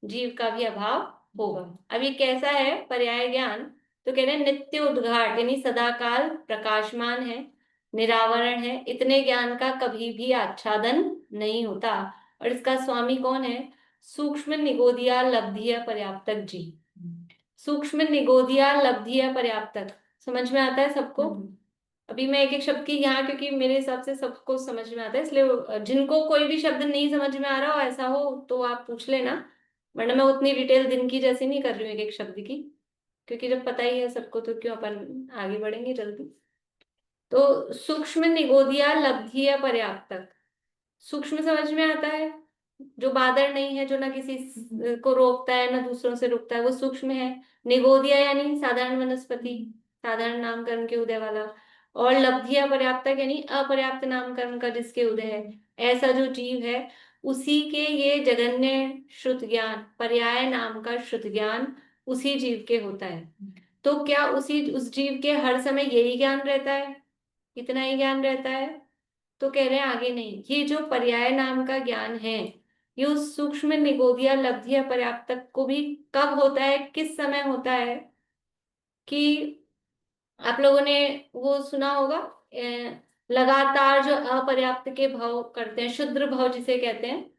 जीव का भी अभाव होगा। अब ये कैसा है पर्याय ज्ञान? तो कह रहे हैं नित्य उद्घाट, यानी सदाकाल प्रकाशमान है, निरावरण है, इतने ज्ञान का कभी भी आच्छादन नहीं होता। और इसका स्वामी कौन है? सूक्ष्म निगोदिया लब्धिया पर्याप्तक जी। सूक्ष्म निगोदिया लब्धिया पर्याप्तक समझ में आता है सबको? अभी मैं एक एक शब्द की यहाँ, क्योंकि मेरे हिसाब से सबको समझ में आता है, इसलिए जिनको कोई भी शब्द नहीं समझ में आ रहा हो ऐसा हो तो आप पूछ लेना, वरना मैं उतनी डिटेल दिन की जैसी नहीं कर रही हूँ एक एक शब्द की, क्योंकि जब पता ही है सबको तो क्यों अपन आगे बढ़ेंगे जल्दी। तो सूक्ष्म निगोदिया लब्धिया पर्याप्तक, सूक्ष्म समझ में आता है, जो बादर नहीं है, जो ना किसी को रोकता है ना दूसरों से रोकता है, वो सूक्ष्म है। निगोदिया यानी साधारण वनस्पति, साधारण नामकरण के उदय वाला, और लब्धिया पर्याप्तक यानी अपर्याप्त नामकरण का जिसके उदय है, ऐसा जो जीव है उसी के ये जगन्य श्रुत ज्ञान, पर्याय नाम का श्रुत ज्ञान उसी जीव के होता है। तो क्या उस जीव के हर समय यही ज्ञान रहता है, इतना ही ज्ञान रहता है? तो कह रहे हैं आगे नहीं, ये जो पर्याय नाम का ज्ञान है ये उस सूक्ष्म निगोदिया लब्धिया पर्याप्तक को भी कब होता है, किस समय होता है? कि आप लोगों ने वो सुना होगा, लगातार जो अपर्याप्त के भाव करते हैं, शुद्र भाव जिसे कहते हैं,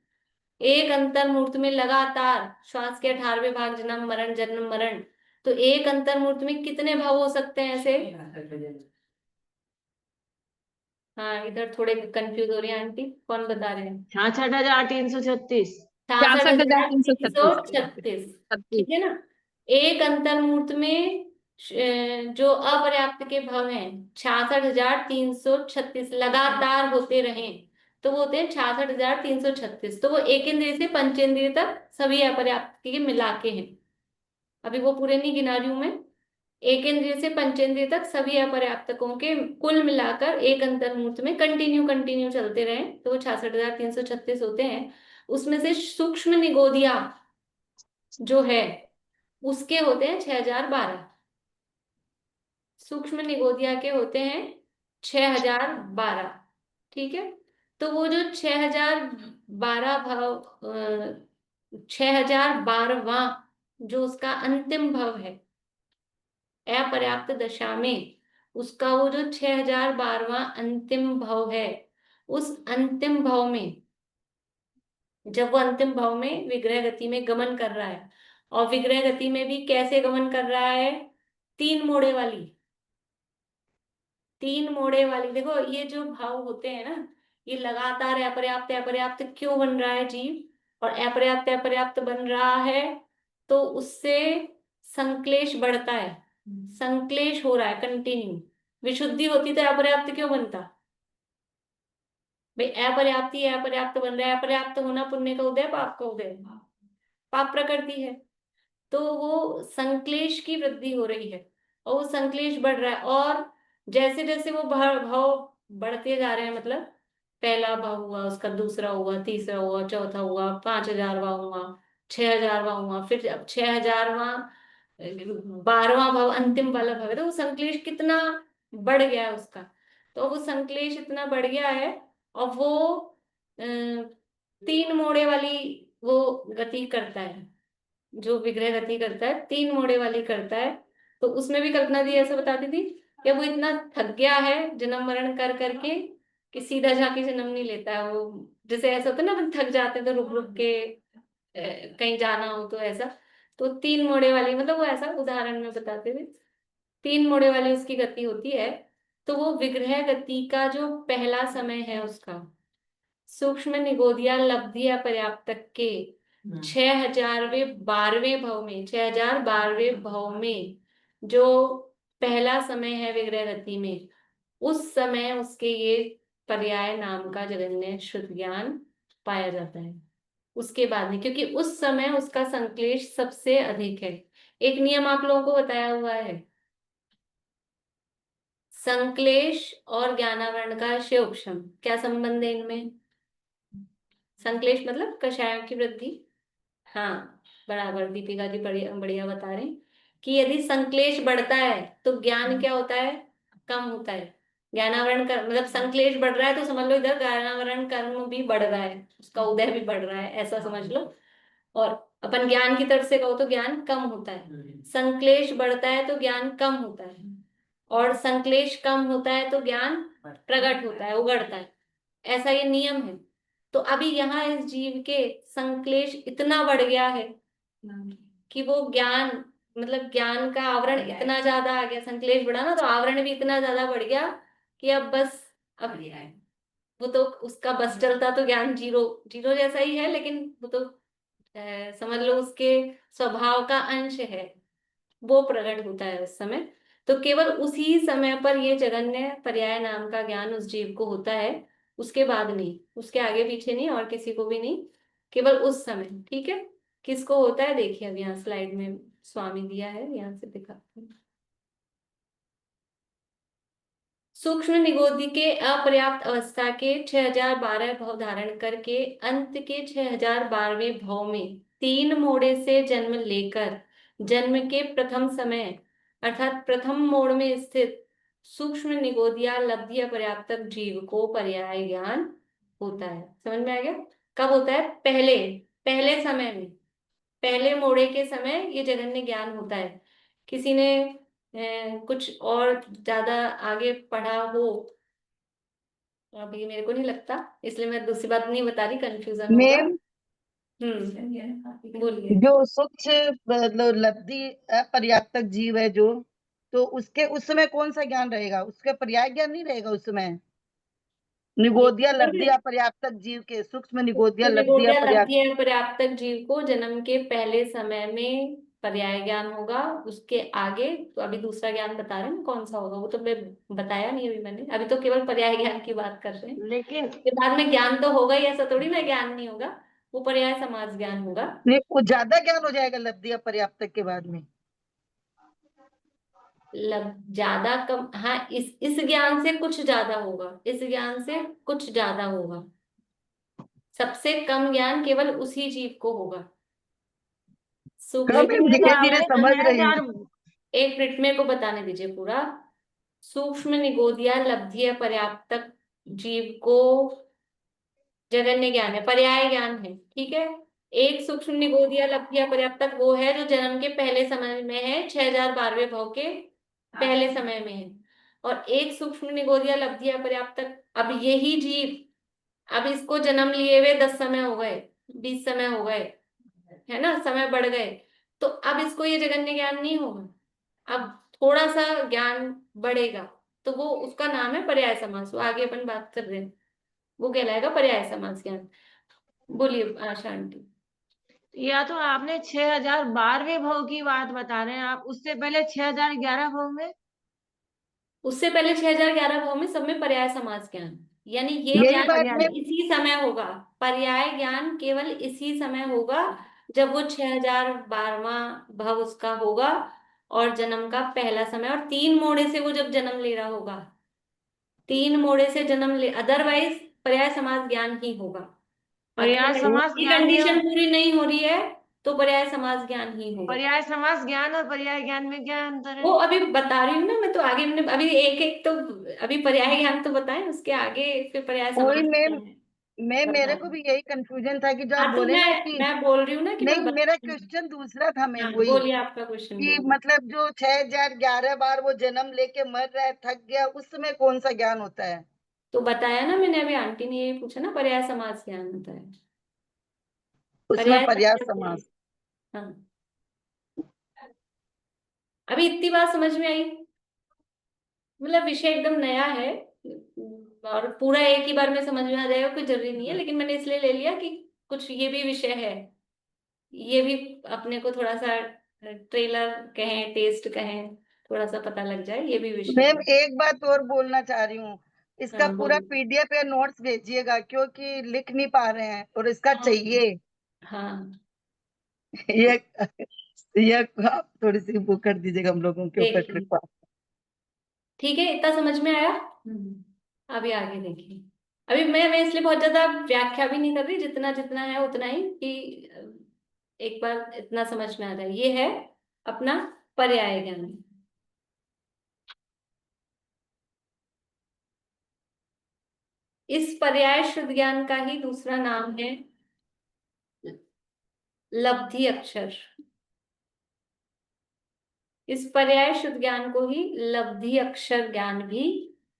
एक अंतर मूर्त में लगातार श्वास के 18वें भाग जन्म मरण जन्म मरण, तो एक अंतर मूर्त में कितने भाव हो सकते हैं ऐसे? हाँ, इधर थोड़े कंफ्यूज हो रही है आंटी, कौन बता रहे हैं? 66,336। 66,336, ठीक है ना? एक अंतर्मूर्त में जो अपर्याप्त के भव हैं 66,336 लगातार होते रहे तो वो होते हैं 66,336। तो वो एक इंद्रिय से पंचेंद्रिय तक सभी अपर्याप्त के मिला के हैं। अभी वो पूरे नहीं गिना रही हूं मैं, एक इंद्रिय से पंचेंद्रिय तक सभी अपर्याप्तकों के कुल मिलाकर एक अंतर्मूर्त में कंटिन्यू चलते रहे तो वो 66,336 होते हैं। उसमें से सूक्ष्म निगोदिया जो है उसके होते हैं 6,012, सूक्ष्म निगोदिया के होते हैं 6,012, ठीक है? तो वो जो 6,012 भाव 6,012वां जो उसका अंतिम भव है अपर्याप्त दशा में, उसका वो जो 6,012वां अंतिम भव है, उस अंतिम भव में जब वो अंतिम भाव में विग्रह गति में गमन कर रहा है। और विग्रह गति में भी कैसे गमन कर रहा है? 3 मोड़े वाली। 3 मोड़े वाली, देखो ये जो भाव होते हैं ना, ये लगातार अपर्याप्त अपर्याप्त क्यों बन रहा है जीव, और अपर्याप्त अपर्याप्त बन रहा है तो उससे संक्लेश बढ़ता है, संक्लेश हो रहा है कंटिन्यू। विशुद्धि होती तो अपर्याप्त क्यों बनता भाई? अपर्याप्त ही अपर्याप्त बन रहा है। अपर्याप्त होना पुण्य का उदय, पाप का उदय, पाप प्रकृति है। तो वो संक्लेश की वृद्धि हो रही है और वो संक्लेश बढ़ रहा है। और जैसे जैसे वो भाव बढ़ते जा रहे हैं, मतलब पहला भाव हुआ, उसका दूसरा हुआ, तीसरा हुआ, चौथा हुआ, 5000वां हुआ, 6000वां हुआ, फिर अब 6000वां, 12वां भाव अंतिम वाला भाव है, तो वो संक्लेश कितना बढ़ गया है उसका। तो वो संक्लेश इतना बढ़ गया है और वो 3 मोड़े वाली वो गति करता है। जो विग्रह गति करता है 3 मोड़े वाली करता है। तो उसमें भी कल्पना दी ऐसा बताती थी कि वो इतना थक गया है जन्म मरण कर करके कि सीधा जाके जन्म नहीं लेता है वो। जैसे ऐसा होता है ना, अपन थक जाते हैं तो रुक रुक के कहीं जाना हो तो ऐसा। तो 3 मोड़े वाली, मतलब वो ऐसा उदाहरण में बताते थे, 3 मोड़े वाली उसकी गति होती है। तो वो विग्रह गति का जो पहला समय है उसका सूक्ष्म निगोदिया लब्धि या पर्याप्त के 6000वें 12वें भाव में, 6012वें भाव में जो पहला समय है विग्रह गति में, उस समय उसके ये पर्याय नाम का जगन्य शुद्ध ज्ञान पाया जाता है। उसके बाद में, क्योंकि उस समय उसका संक्लेश सबसे अधिक है। एक नियम आप लोगों को बताया हुआ है, संक्लेश और ज्ञानावरण का क्षयोक्षम क्या संबंध है इनमें? संक्लेश मतलब कषायों की वृद्धि। हाँ, बराबर दीपिका जी बढ़िया बढ़िया बता रहे हैं कि यदि संक्लेश बढ़ता है तो ज्ञान क्या होता है? कम होता है। ज्ञानावरण कर मतलब संक्लेश बढ़ रहा है तो समझ लो इधर ज्ञानावरण कर्म भी बढ़ रहा है, उसका उदय भी बढ़ रहा है, ऐसा समझ लो। और अपन ज्ञान की तरफ से कहो तो ज्ञान कम होता है। संक्लेश बढ़ता है तो ज्ञान कम होता है, और संक्लेश कम होता है तो ज्ञान प्रकट होता है, उगड़ता है। ऐसा ये नियम है। तो अभी यहाँ इस जीव के संक्लेश इतना बढ़ गया है कि वो ज्ञान, मतलब ज्ञान का आवरण इतना ज्यादा आ गया, संक्लेश बढ़ा ना तो आवरण भी इतना ज्यादा बढ़ गया कि अब बस, अब वो तो उसका बस चलता तो ज्ञान जीरो जीरो जैसा ही है, लेकिन वो तो समझ लो उसके स्वभाव का अंश है, वो प्रकट होता है उस समय। तो केवल उसी समय पर ये जगन्य पर्याय नाम का ज्ञान उस जीव को होता है, उसके बाद नहीं, उसके आगे पीछे नहीं, और किसी को भी नहीं, केवल उस समय। ठीक है, किसको होता है देखिए, अब यहाँ स्लाइड में स्वामी दिया है, यहाँ से दिखाते हैं। सूक्ष्म निगोदी के अपर्याप्त अवस्था के 6012 भाव धारण करके अंत के 6012वें भाव में 3 मोड़े से जन्म लेकर जन्म के प्रथम समय अर्थात प्रथम मोड़ में स्थित सूक्ष्म निगोदिया लब्धि अपर्याप्त जीव को पर्याय ज्ञान होता है। समझ में आ गया? कब होता है? पहले पहले समय में, पहले मोड़े के समय ये जगन्य ज्ञान होता है। किसी ने कुछ और ज्यादा आगे पढ़ा हो, अभी मेरे को नहीं लगता, इसलिए मैं दूसरी बात नहीं बता रही, कंफ्यूजन होगा। मैम, बोलिए। जो सूक्ष्म मतलब लब्धि अपर्याप्तक जीव है जो, तो उसके उस समय कौन सा ज्ञान रहेगा? उसका पर्याय ज्ञान नहीं रहेगा उस समय? निगोदिया लब्धि अपर्याप्तक जीव के सूक्ष्म निगोदिया लब्धि निगोदिया अपर्याप्त, लब्धि अपर्याप्त जीव को जन्म के पहले समय में पर्याय ज्ञान होगा। उसके आगे तो अभी दूसरा ज्ञान बता रहे हैं, कौन सा होगा वो तो मैं बताया नहीं अभी मैंने, अभी तो केवल पर्याय ज्ञान की बात कर रहे हैं। लेकिन के बाद में ज्ञान तो होगा ही, ऐसा थोड़ी ना ज्ञान नहीं होगा, वो पर्याय समाज ज्ञान होगा। कुछ ज्यादा ज्ञान हो जाएगा लब्धि अपर्याप्तक के बाद में? ज्यादा कम, हाँ, इस ज्ञान से कुछ ज्यादा होगा, इस ज्ञान से कुछ ज्यादा होगा। सबसे कम ज्ञान केवल उसी जीव को होगा। कम धीरे धीरे समझ रही हूँ। एक मिनट मेरे को बताने दीजिए पूरा। सूक्ष्म निगोदिया लब्धि अपर्याप्तक जीव को जगन्य ज्ञान है, पर्याय ज्ञान है, ठीक है। एक सूक्ष्म निगोदिया लब्धि अपर्याप्तक वो है जो जन्म के पहले समय में है, 6012वें भाव के पहले समय में है। और एक सूक्ष्म निगोदिया लब्धि अपर्याप्तक, अब यही जीव, अब इसको जन्म लिए हुए 10 समय हो गए, 20 समय हो गए, है ना, समय बढ़ गए, तो अब इसको ये जगन्य ज्ञान नहीं होगा, अब थोड़ा सा ज्ञान बढ़ेगा, तो वो उसका नाम है पर्याय समास। वो आगे अपन बात कर रहे हैं, वो कहलाएगा पर्याय समास ज्ञान। बोलिए आशा आंटी। या तो आपने 6012वें भाव की बात बता रहे हैं आप, उससे पहले 6011 भाव में? उससे पहले 6011 भाव में सब में पर्याय समास ज्ञान, यानी ये यही ज्ञान बात केवल मैं इसी समय होगा, पर्याय ज्ञान केवल इसी समय होगा जब वो 6012वां भाव उसका होगा और जन्म का पहला समय, और 3 मोड़े से वो जब जन्म ले रहा होगा, 3 मोड़े से जन्म ले, अदरवाइज पर्याय समास ज्ञान ही होगा। पर्याय अगर समास ये ज्ञान नहीं हो, कंडीशन पूरी नहीं हो रही है तो पर्याय समास ज्ञान ही होगा। पर्याय समास ज्ञान और पर्याय ज्ञान में क्या अंतर है? वो अभी बता रही हूँ ना मैं, तो आगे मैंने अभी एक एक तो अभी पर्याय ज्ञान तो बताएं, उसके आगे फिर पर्याय समास वही ज्ञान मेरे बता को रही भी यही कंफ्यूजन था कि जो आप हाँ, तो बोले ना कि मैं बोल रही हूँ ना कि मैं नहीं, बता मेरा रही हूँ। क्वेश्चन दूसरा था। मैं हाँ, वही बोलिए आपका क्वेश्चन कि बोलिए। मतलब जो 6011 बार वो जन्म लेके मर रहा है, थक गया, उस समय कौन सा ज्ञान होता है? तो बताया ना मैंने, अभी आंटी ने ये पूछा ना, पर्याय समास ज्ञान होता है, उसमें पर्याय पर्याय समास ज्ञान। समास। हाँ, अभी इतनी बात समझ में आई? मतलब विषय एकदम नया है, और पूरा एक ही बार में समझ में आ जाएगा कोई जरूरी नहीं है, लेकिन मैंने इसलिए ले लिया कि कुछ ये भी विषय है, ये भी अपने को थोड़ा सा ट्रेलर कहें, टेस्ट कहें, थोड़ा सा पता लग जाए, ये भी विषय मैम है। एक बात और बोलना चाह रही हूँ, इसका हाँ पूरा बोलिए। पीडीएफ या नोट्स भेजिएगा, क्योंकि लिख नहीं पा रहे हैं और इसका हाँ चाहिए। हाँ, ये ये आप थोड़ी सी वो कर दीजिएगा हम लोगों के ऊपर देखिए, कृपा। ठीक है, इतना समझ में आया। अभी आगे देखिए। अभी मैं इसलिए बहुत ज्यादा व्याख्या भी नहीं कर रही, जितना जितना है उतना ही, कि एक बार इतना समझ में आ जाए। ये है अपना पर्याय ज्ञान। इस पर्याय शुद्ध ज्ञान का ही दूसरा नाम है लब्धि अक्षर। इस पर्याय शुद्ध ज्ञान को ही लब्धि अक्षर ज्ञान भी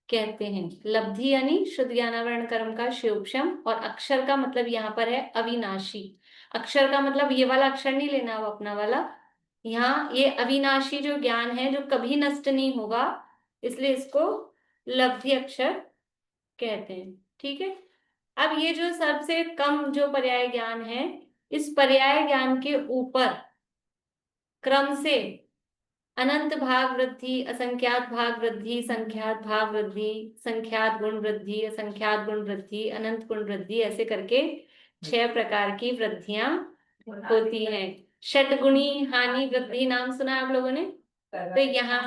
कहते हैं। लब्धि यानी शुद्ध ज्ञानावरण कर्म का शिवक्षम, और अक्षर का मतलब यहाँ पर है अविनाशी। अक्षर का मतलब ये वाला अक्षर नहीं लेना, वो अपना वाला, यहाँ ये अविनाशी जो ज्ञान है, जो कभी नष्ट नहीं होगा, इसलिए इसको लब्धि अक्षर कहते हैं। ठीक है, अब ये जो सबसे कम जो पर्याय ज्ञान है, इस पर्याय ज्ञान के ऊपर क्रम से अनंत भाग वृद्धि, असंख्यात भाग वृद्धि, संख्यात भाग वृद्धि, संख्यात गुण वृद्धि, असंख्यात गुण वृद्धि, अनंत गुण वृद्धि, ऐसे करके 6 प्रकार की वृद्धियां होती हैं। षटगुणी हानि वृद्धि नाम सुना है आप लोगों ने? तो यहाँ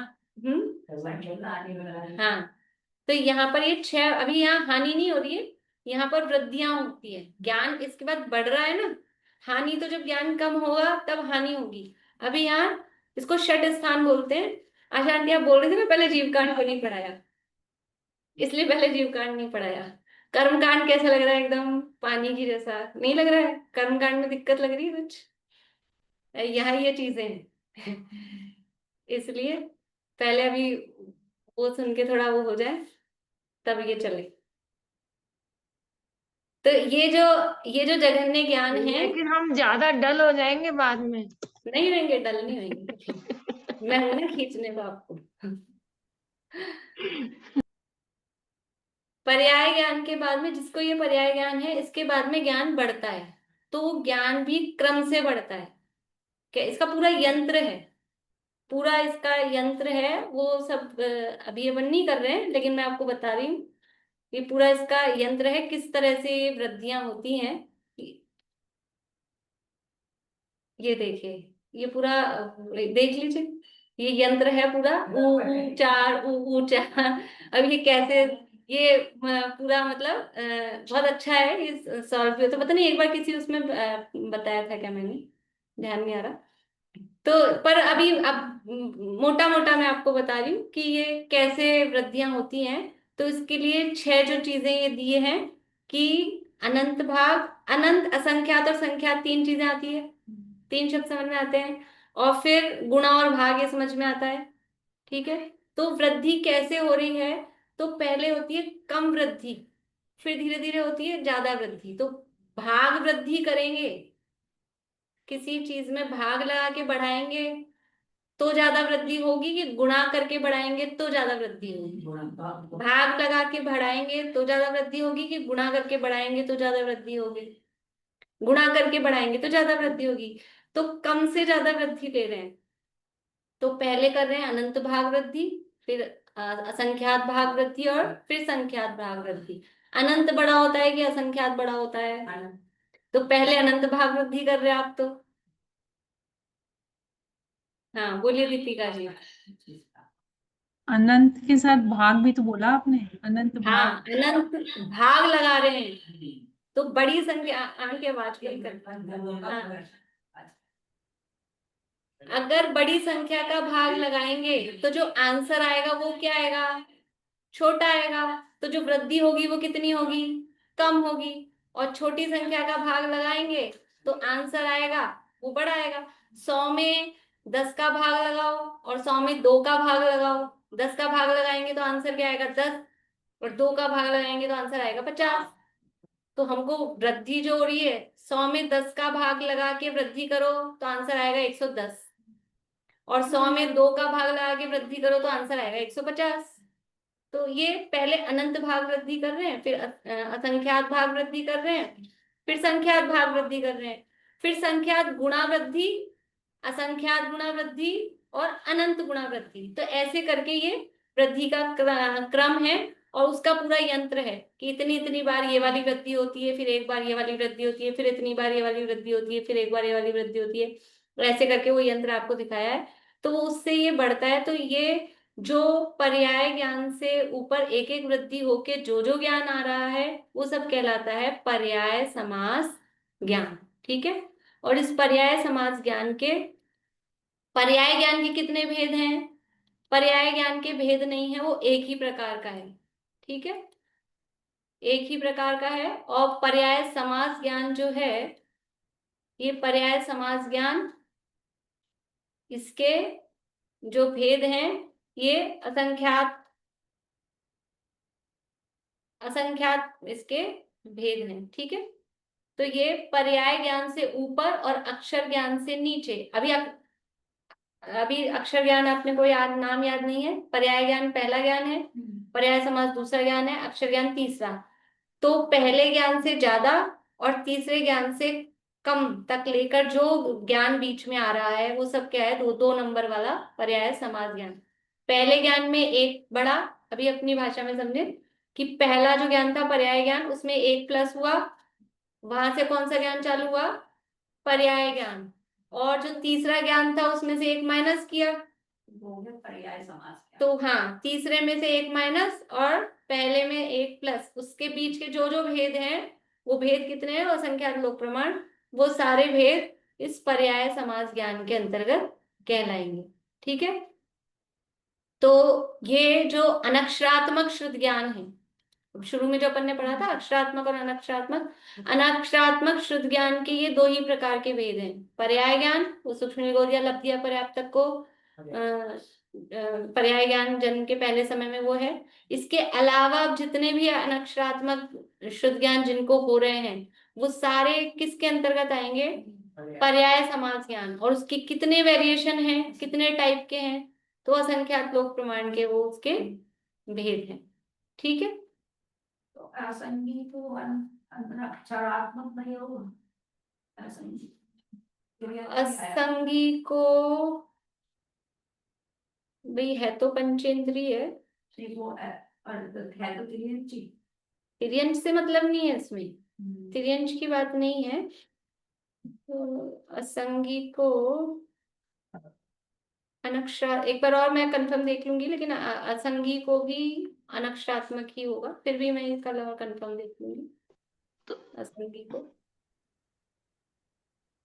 हाँ, तो यहाँ पर ये 6, अभी यहाँ हानि नहीं हो रही है, यहाँ पर वृद्धियां होती है। ज्ञान इसके बाद बढ़ रहा है ना, हानि तो जब ज्ञान कम होगा तब हानि होगी। अभी यहाँ इसको षट स्थान बोलते हैं। आशा आंटी आप बोल रहे थे ना पहले जीवकांड को नहीं पढ़ाया, इसलिए पहले जीवकांड नहीं पढ़ाया। कर्मकांड कैसा लग रहा है? एकदम पानी की जैसा नहीं लग रहा है? कर्मकांड में दिक्कत लग रही है कुछ? यहाँ ये चीजें हैं। इसलिए पहले अभी वो सुन के थोड़ा वो हो जाए, तब ये चले। तो ये जो जघन्य ज्ञान है, लेकिन हम ज्यादा डल हो जाएंगे बाद में। नहीं रहेंगे, डल नहीं होंगे। मैं हूं ना खींचने को आपको। पर्याय ज्ञान के बाद में, जिसको ये पर्याय ज्ञान है, इसके बाद में ज्ञान बढ़ता है, तो ज्ञान भी क्रम से बढ़ता है। क्या इसका पूरा यंत्र है, पूरा इसका यंत्र है, वो सब अभी अपन नहीं कर रहे हैं, लेकिन मैं आपको बता रही हूँ, ये पूरा इसका यंत्र है, किस तरह से ये वृद्धियां होती हैं। ये देखिए, ये पूरा देख लीजिए, ये यंत्र है पूरा, ऊ चार ऊ चार। अब ये कैसे, ये पूरा मतलब बहुत अच्छा है, ये सॉल्व भी होता है। पता नहीं एक बार किसी उसमें बताया था क्या, मैंने ध्यान नहीं आ रहा। तो पर अभी अब मोटा मोटा मैं आपको बता रही हूँ कि ये कैसे वृद्धियां होती हैं। तो इसके लिए 6 जो चीजें ये दिए हैं, कि अनंत भाग, अनंत, असंख्यात और संख्यात, 3 चीजें आती है, 3 शब्द समझ में आते हैं। और फिर गुणा और भाग ये समझ में आता है। ठीक है, तो वृद्धि कैसे हो रही है? तो पहले होती है कम वृद्धि, फिर धीरे धीरे होती है ज्यादा वृद्धि। तो भाग वृद्धि करेंगे, किसी चीज में भाग लगा के बढ़ाएंगे तो ज्यादा वृद्धि होगी, कि गुणा करके बढ़ाएंगे तो ज्यादा वृद्धि होगी? भाग लगा के बढ़ाएंगे तो ज्यादा वृद्धि होगी, कि गुणा करके बढ़ाएंगे तो ज्यादा वृद्धि होगी? गुणा करके बढ़ाएंगे तो ज्यादा वृद्धि होगी। तो कम से ज्यादा वृद्धि ले रहे हैं। तो पहले कर रहे हैं अनंत भाग वृद्धि, फिर असंख्यात भाग वृद्धि, और फिर संख्यात भाग वृद्धि। अनंत बड़ा होता है कि असंख्यात बड़ा होता है? तो पहले अनंत भाग वृद्धि कर रहे हैं आप तो। हाँ बोलिए दीपिका जी। अनंत के साथ भाग भी तो बोला आपने, अनंत हाँ भाग। अनंत भाग लगा रहे हैं, तो बड़ी संख्या आगे आवाज नहीं कर। हाँ। अगर बड़ी संख्या का भाग लगाएंगे तो जो आंसर आएगा वो क्या आएगा? छोटा आएगा। तो जो वृद्धि होगी वो कितनी होगी? कम होगी। और छोटी संख्या का भाग लगाएंगे तो आंसर आएगा वो बड़ा आएगा। 100 में 10 का भाग लगाओ और 100 में 2 का भाग लगाओ। 10 का भाग लगाएंगे तो आंसर क्या आएगा? 10। और 2 का भाग लगाएंगे तो आंसर आएगा 50। तो हमको वृद्धि जो हो रही है, 100 में 10 का भाग लगा के वृद्धि करो तो आंसर आएगा 110। और 100 में 2 का भाग लगा के वृद्धि करो तो आंसर आएगा 150। तो ये पहले अनंत भाग वृद्धि कर रहे हैं, फिर असंख्यात भाग वृद्धि कर रहे हैं, फिर संख्यात भाग वृद्धि कर रहे हैं, फिर संख्यात गुणा वृद्धि, असंख्यात गुणा वृद्धि और अनंत गुणा वृद्धि। तो ऐसे करके ये वृद्धि का क्रम है। और उसका पूरा यंत्र है कि इतनी इतनी बार ये वाली वृद्धि होती है, फिर एक बार ये वाली वृद्धि होती है, फिर इतनी बार ये वाली वृद्धि होती है, फिर एक बार ये वाली वृद्धि होती है। तो ऐसे करके वो यंत्र आपको दिखाया है। तो वो उससे ये बढ़ता है। तो ये जो पर्याय ज्ञान से ऊपर एक एक वृद्धि होके जो जो ज्ञान आ रहा है वो सब कहलाता है पर्याय समास ज्ञान। ठीक है। और इस पर्याय समास ज्ञान के, पर्याय ज्ञान के कितने भेद हैं? पर्याय ज्ञान के भेद नहीं है, वो एक ही प्रकार का है। ठीक है, एक ही प्रकार का है। और पर्याय समास ज्ञान जो है, ये पर्याय समास ज्ञान, इसके जो भेद हैं ये असंख्यात असंख्यात इसके भेद हैं। ठीक है। तो ये पर्याय ज्ञान से ऊपर और अक्षर ज्ञान से नीचे। अभी अक्षर ज्ञान आपने कोई नाम याद नहीं है। पर्याय ज्ञान पहला ज्ञान है, पर्याय समास दूसरा ज्ञान है, अक्षर ज्ञान तीसरा। तो पहले ज्ञान से ज्यादा और तीसरे ज्ञान से कम तक लेकर जो ज्ञान बीच में आ रहा है वो सब क्या है? 2-2 नंबर वाला पर्याय समास ज्ञान। पहले ज्ञान में एक बड़ा, अभी अपनी भाषा में समझे कि पहला जो ज्ञान था पर्याय ज्ञान, उसमें 1 प्लस हुआ, वहां से कौन सा ज्ञान चालू हुआ? पर्याय ज्ञान। और जो तीसरा ज्ञान था उसमें से 1 माइनस किया, वो है पर्याय समास ज्ञान। तो हाँ, तीसरे में से 1 माइनस और पहले में 1 प्लस, उसके बीच के जो जो भेद हैं वो भेद कितने हैं? असंख्यात लोक प्रमाण। वो सारे भेद इस पर्याय समास ज्ञान के अंतर्गत कहलाएंगे। ठीक है। तो ये जो अनक्षरात्मक शुद्ध ज्ञान है, शुरू में जो अपन ने पढ़ा था अक्षरात्मक और अनक्षरात्मक, अनक्षरात्मक शुद्ध ज्ञान के ये 2 ही प्रकार के भेद हैं। पर्याय ज्ञान, वो सूक्ष्म निगोद या लब्धि अपर्याप्तक को पर्याय ज्ञान जन्म के पहले समय में वो है। इसके अलावा जितने भी अनक्षरात्मक शुद्ध ज्ञान जिनको हो रहे हैं वो सारे किसके अंतर्गत आएंगे? पर्याय समास ज्ञान। और उसके कितने वेरिएशन हैं, कितने टाइप के हैं? तो असंख्यात लोक प्रमाण के वो उसके भेद हैं। ठीक है। तो असंगी तो अक्षरात्मक नहीं होगा। असंगी को भाई है तो पंचेंद्रिय है, वो है तो तिर्यंश से मतलब नहीं है इसमें, तिर्यंश की बात नहीं है। तो असंगी को अनक्षरा, एक बार और मैं कंफर्म देख लूंगी, लेकिन असंगी को भी अनक्षरात्मक ही होगा, फिर भी मैं कल और कंफर्म देख लूंगी। तो असंगी को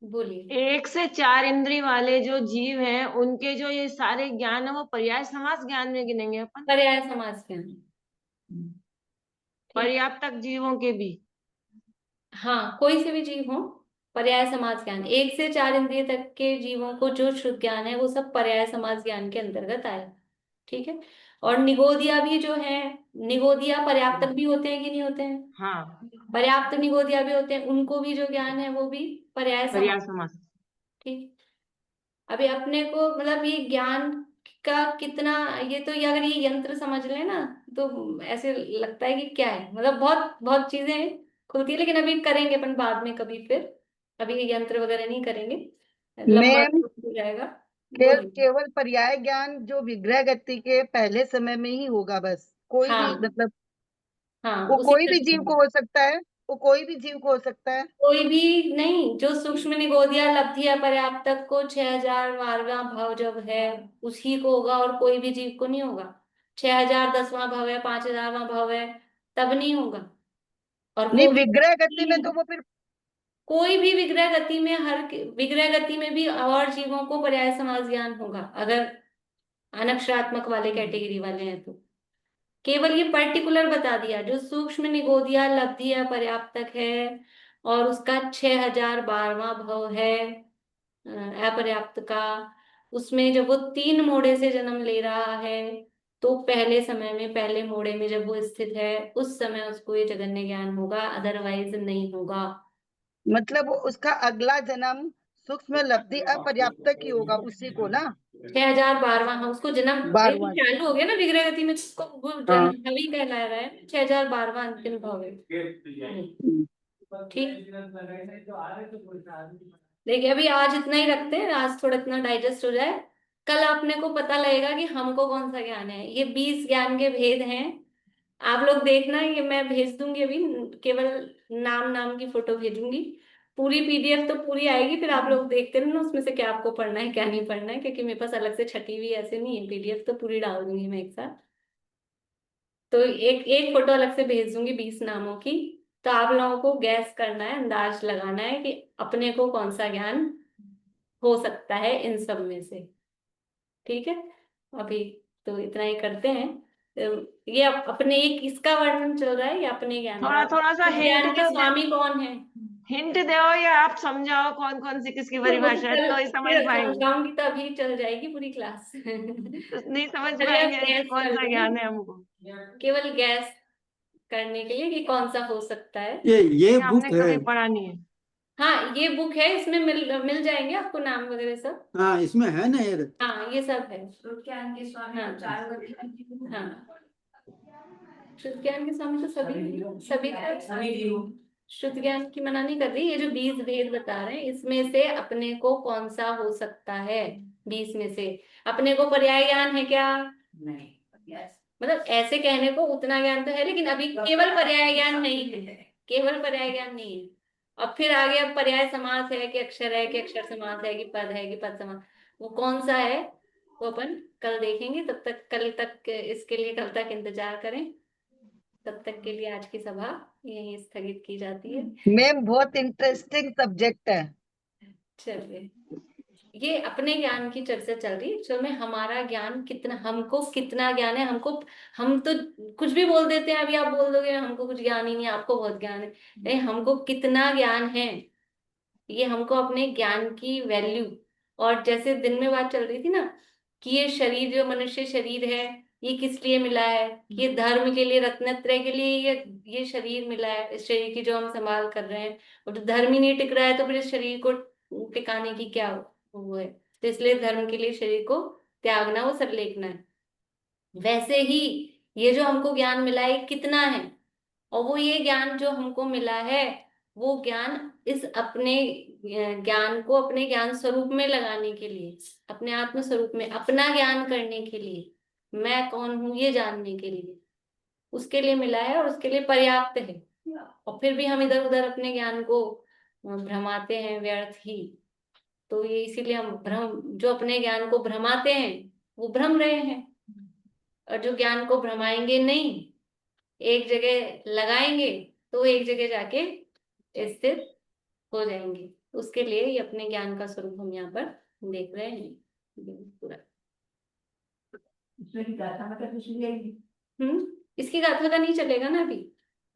बोलिए। 1 से 4 इंद्रिय वाले जो जीव हैं उनके जो ये सारे ज्ञान है वो पर्याय समास ज्ञान में गिनेंगे अपन। पर्याय समास ज्ञान, पर्याप्तक जीवों के भी। हाँ कोई से भी जीव हो, पर्याय समास ज्ञान 1 से 4 इंद्रिय तक के जीवों को जो शुद्ध ज्ञान है वो सब पर्याय समास ज्ञान के अंतर्गत आए। ठीक है। और निगोदिया भी जो है, निगोदिया पर्याप्तक भी होते हैं कि नहीं होते हैं? हाँ, पर्याप्त निगोदिया भी होते हैं, उनको भी जो ज्ञान है वो भी पर्याय पर्याय समास। समास। ठीक। अभी अपने को मतलब ये ज्ञान का कितना, ये तो ये अगर ये यंत्र समझ ले ना तो ऐसे लगता है कि क्या है, मतलब बहुत बहुत चीजें खुलती है, लेकिन अभी करेंगे अपन बाद में कभी, फिर अभी ये यंत्र वगैरह नहीं करेंगे, लंबा मैम हो जाएगा। बोलिए। केवल पर्याय ज्ञान जो विग्रह गति के पहले समय में ही होगा बस, कोई भी हाँ मतलब हाँ, वो उसी कोई भी जीव तरह को हो सकता है, वो कोई भी जीव को हो सकता है। कोई भी नहीं, जो सूक्ष्म निगोदिया लब्धिया पर्याप्तक को 6000वां भाव जब है उसी को होगा, और कोई भी जीव को नहीं होगा। 6000 10वां भाव है, 5000वां भाव है, तब नहीं होगा। और नहीं, वो भी विग्रह गति में तो वो फिर कोई भी विग्रह गति में, हर विग्रह गति में भी और जीवों को पर्याय समास ज्ञान होगा, अगर अनक्षरात्मक वाले कैटेगरी वाले हैं तो। केवल ये पर्टिकुलर बता दिया, जो सूक्ष्म निगोदिया लब्धिया पर्याप्तक है और उसका 6012वां भाव है अपर्याप्त का, उसमें जब वो 3 मोड़े से जन्म ले रहा है तो पहले समय में, पहले मोड़े में जब वो स्थित है उस समय उसको ये जगन्य ज्ञान होगा, अदरवाइज नहीं होगा। मतलब उसका अगला जन्म सूक्ष्म लब्धि अपर्याप्तक ही होगा उसी को ना। 6012वां, हाँ उसको जन्म, ये तो 12वां। चालू हो गया ना विग्रह गति में, उसको वो हाँ। जन्म भावी कहला रहा है, 6012वां अंतिम भाव है। ठीक। देखिए अभी आज इतना ही रखते हैं, आज थोड़ा इतना डाइजेस्ट हो जाए, कल आपने को पता लगेगा कि हमको कौन सा ज्ञान है। ये 20 ज्ञान के भेद हैं, आप लोग देखना, ये मैं भेज दूंगी अभी, केवल नाम नाम की फोटो भेजूंगी, पूरी पीडीएफ तो पूरी आएगी, फिर आप लोग देखते रहना उसमें से क्या आपको पढ़ना है क्या नहीं पढ़ना है, क्योंकि मेरे पास अलग से छटी हुई ऐसे नहीं है, पीडीएफ तो पूरी डाल दूंगी मैं एक साथ। तो एक एक फोटो अलग से भेज दूंगी 20 नामों की, तो आप लोगों को गैस करना है, अंदाज लगाना है कि अपने को कौन सा ज्ञान हो सकता है इन सब में से। ठीक है, अभी तो इतना ही करते हैं। ये अपने एक किसका वर्णन चल रहा है, ये अपने ज्ञान थोड़ा का। थोड़ा सा इस हिंट ज्ञान के तो स्वामी कौन है? हिंट दो, या आप समझाओ कौन कौन सी किसकी तो वो परिभाषा है, कल तो ही समझ फिर पाएंगे। समझाऊंगी तो अभी चल जाएगी पूरी क्लास। तो नहीं समझ पहले आप पाएंगे कि गैस कौन कर सा लेना, ज्ञान है हमको। केवल गैस करने के लिए कि कौन सा हो सकता है। ये हमने बुक है। कभी पढ़ा नहीं है। हाँ ये बुक है, इसमें मिल जाएंगे आपको नाम वगैरह सब। हाँ इसमें है ना यार। हाँ ये सब है। ज्ञान के स्वामी हाँ। तो चारों गति। हाँ शुद्ध ज्ञान के स्वामी तो सभी शुद्ध ज्ञान की मना नहीं कर रही, ये जो 20 भेद बता रहे हैं इसमें से अपने को कौन सा हो सकता है, 20 में से अपने को पर्याय ज्ञान है क्या? नहीं। यस। मतलब ऐसे कहने को उतना ज्ञान तो है, लेकिन अभी केवल पर्याय ज्ञान नहीं है, केवल पर्याय ज्ञान नहीं है। अब फिर आगे अब पर्याय समास है कि अक्षर है कि अक्षर समास है कि पद है कि पद समास, वो कौन सा है वो अपन कल देखेंगे। तब तक कल तक इसके लिए कल तक इंतजार करें, तब तक के लिए आज की सभा यहीं स्थगित की जाती है। मैम बहुत इंटरेस्टिंग सब्जेक्ट है। चलिए, ये अपने ज्ञान की चर्चा चल रही है, एक्चुअल में हमारा ज्ञान कितना, हमको कितना ज्ञान है, हमको, हम तो कुछ भी बोल देते हैं, अभी आप बोल दोगे हमको कुछ ज्ञान ही नहीं, आपको बहुत ज्ञान है, नहीं हमको कितना ज्ञान है, ये हमको अपने ज्ञान की वैल्यू। और जैसे दिन में बात चल रही थी ना कि ये शरीर जो मनुष्य शरीर है ये किस लिए मिला है, कि ये धर्म के लिए, रत्नत्रय के लिए ये शरीर मिला है, इस शरीर की जो हम संभाल कर रहे हैं, और जो धर्म ही नहीं टिक रहा है तो फिर इस शरीर को टिकाने की क्या वो है, तो इसलिए धर्म के लिए शरीर को त्यागना, वो सब लेखना है। वैसे ही ये जो हमको ज्ञान मिला है कितना है, और वो ये ज्ञान जो हमको मिला है वो ज्ञान इस अपने ज्ञान को अपने ज्ञान स्वरूप में लगाने के लिए, अपने आत्म स्वरूप में अपना ज्ञान करने के लिए, मैं कौन हूं ये जानने के लिए, उसके लिए मिला है और उसके लिए पर्याप्त है। और फिर भी हम इधर उधर अपने ज्ञान को भ्रमाते हैं व्यर्थ ही, तो ये इसीलिए हम भ्रम, जो अपने ज्ञान को भ्रमाते हैं वो भ्रम रहे हैं, और जो ज्ञान को भ्रमाएंगे नहीं, एक जगह लगाएंगे तो एक जगह जाके स्थिर हो जाएंगे। उसके लिए ये अपने ज्ञान का स्वरूप हम यहाँ पर देख रहे हैं पूरा। इसमें की गाथा मतलब कुछ नहीं आएगी। इसकी गाथा का नहीं चलेगा ना अभी,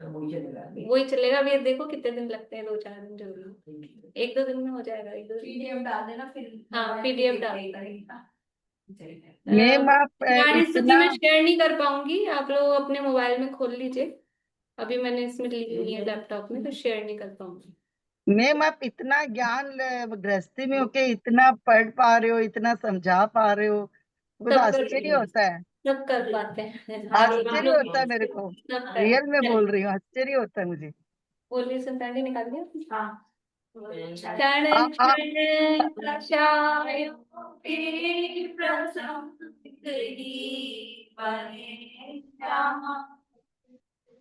तो वही चलेगा अभी। वही चलेगा। अभी देखो कितने दिन लगते हैं, 2-4 दिन जरूरी, 1-2 दिन में हो जाएगा, 1-2 दिन। पीडीएफ डाल देना फिर। हाँ पीडीएफ डाल, मैम आप हमारी स्थिति इतना में शेयर नहीं कर पाऊंगी, आप लोग अपने मोबाइल में खोल लीजिए। अभी मैंने इसमें ली हुई है लैपटॉप में, तो शेयर नहीं कर पाऊंगी। मैम आप इतना ज्ञान गृहस्थी में होके इतना पढ़ पा रहे हो, इतना समझा पा रहे हो, वो तो सब कर आश्चर्य होता है। सब कर पाते हैं आप आश्चर्य लोग, होता है मेरे को, सब कर रियल में बोल रही हूँ, आश्चर्य होता है मुझे। बोलिए सुल्तान जी, निकाल दिया। हाँ। क्षण आ, आ, क्षण प्रशायो की प्रसंगी बने श्यामा,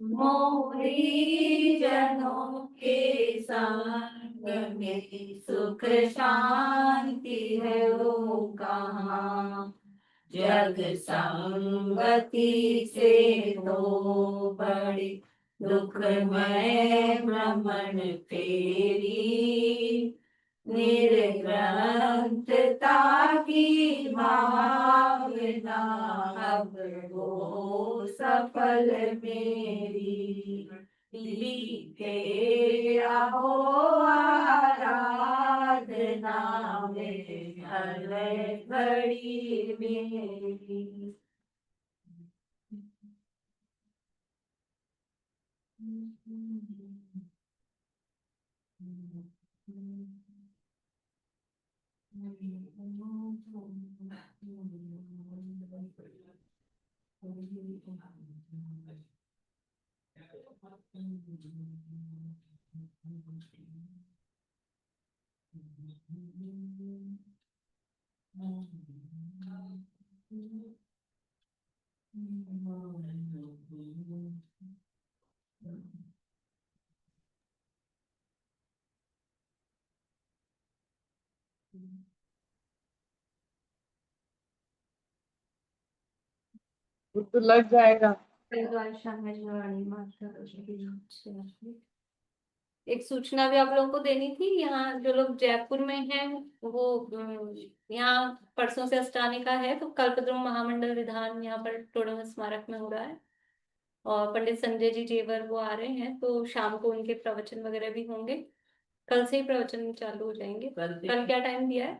मोरी जनों के संग में सुख शांति है वो कहाँ, जग संगति से तो बड़ी दुखमय भ्रमण तेरी, निर्ग्रंथता की भावना अब वो सफल मेरी, तेरा हो आराधना में हर घड़ी मेरी। वो तो लग जाएगा। एक सूचना भी आप लोगों को देनी थी, यहाँ जो लोग जयपुर में हैं वो यहाँ परसों से अष्टानिका है, तो कल्पद्रुम महामंडल विधान यहाँ पर टोडर स्मारक में हो रहा है, और पंडित संजय जी जेवर वो आ रहे हैं, तो शाम को उनके प्रवचन वगैरह भी होंगे। कल से ही प्रवचन चालू हो जाएंगे। कल क्या टाइम दिया है?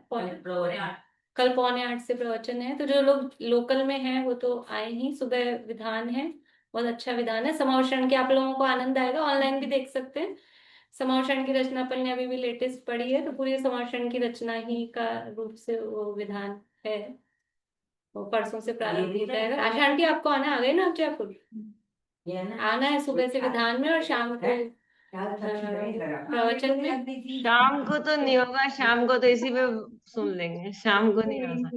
कल 7:45 से प्रवचन है, तो जो लोग लोकल में हैं वो तो आए ही। सुबह विधान है, बहुत अच्छा विधान है, समावशरण के आप लोगों को आनंद आएगा, ऑनलाइन भी देख सकते हैं। समावशरण की रचना अपन ने अभी भी लेटेस्ट पढ़ी है, तो पूरी समावशरण की रचना ही का रूप से वो विधान है, वो परसों से प्रारंभ हो जाएगा। आशा आंटी आपको आना, आ गए ना आप जयपुर? आना है सुबह से विधान में, और शाम को प्रवचन में। शाम को तो नहीं होगा, शाम को तो इसी पे सुन लेंगे, शाम को नहीं हो सकता।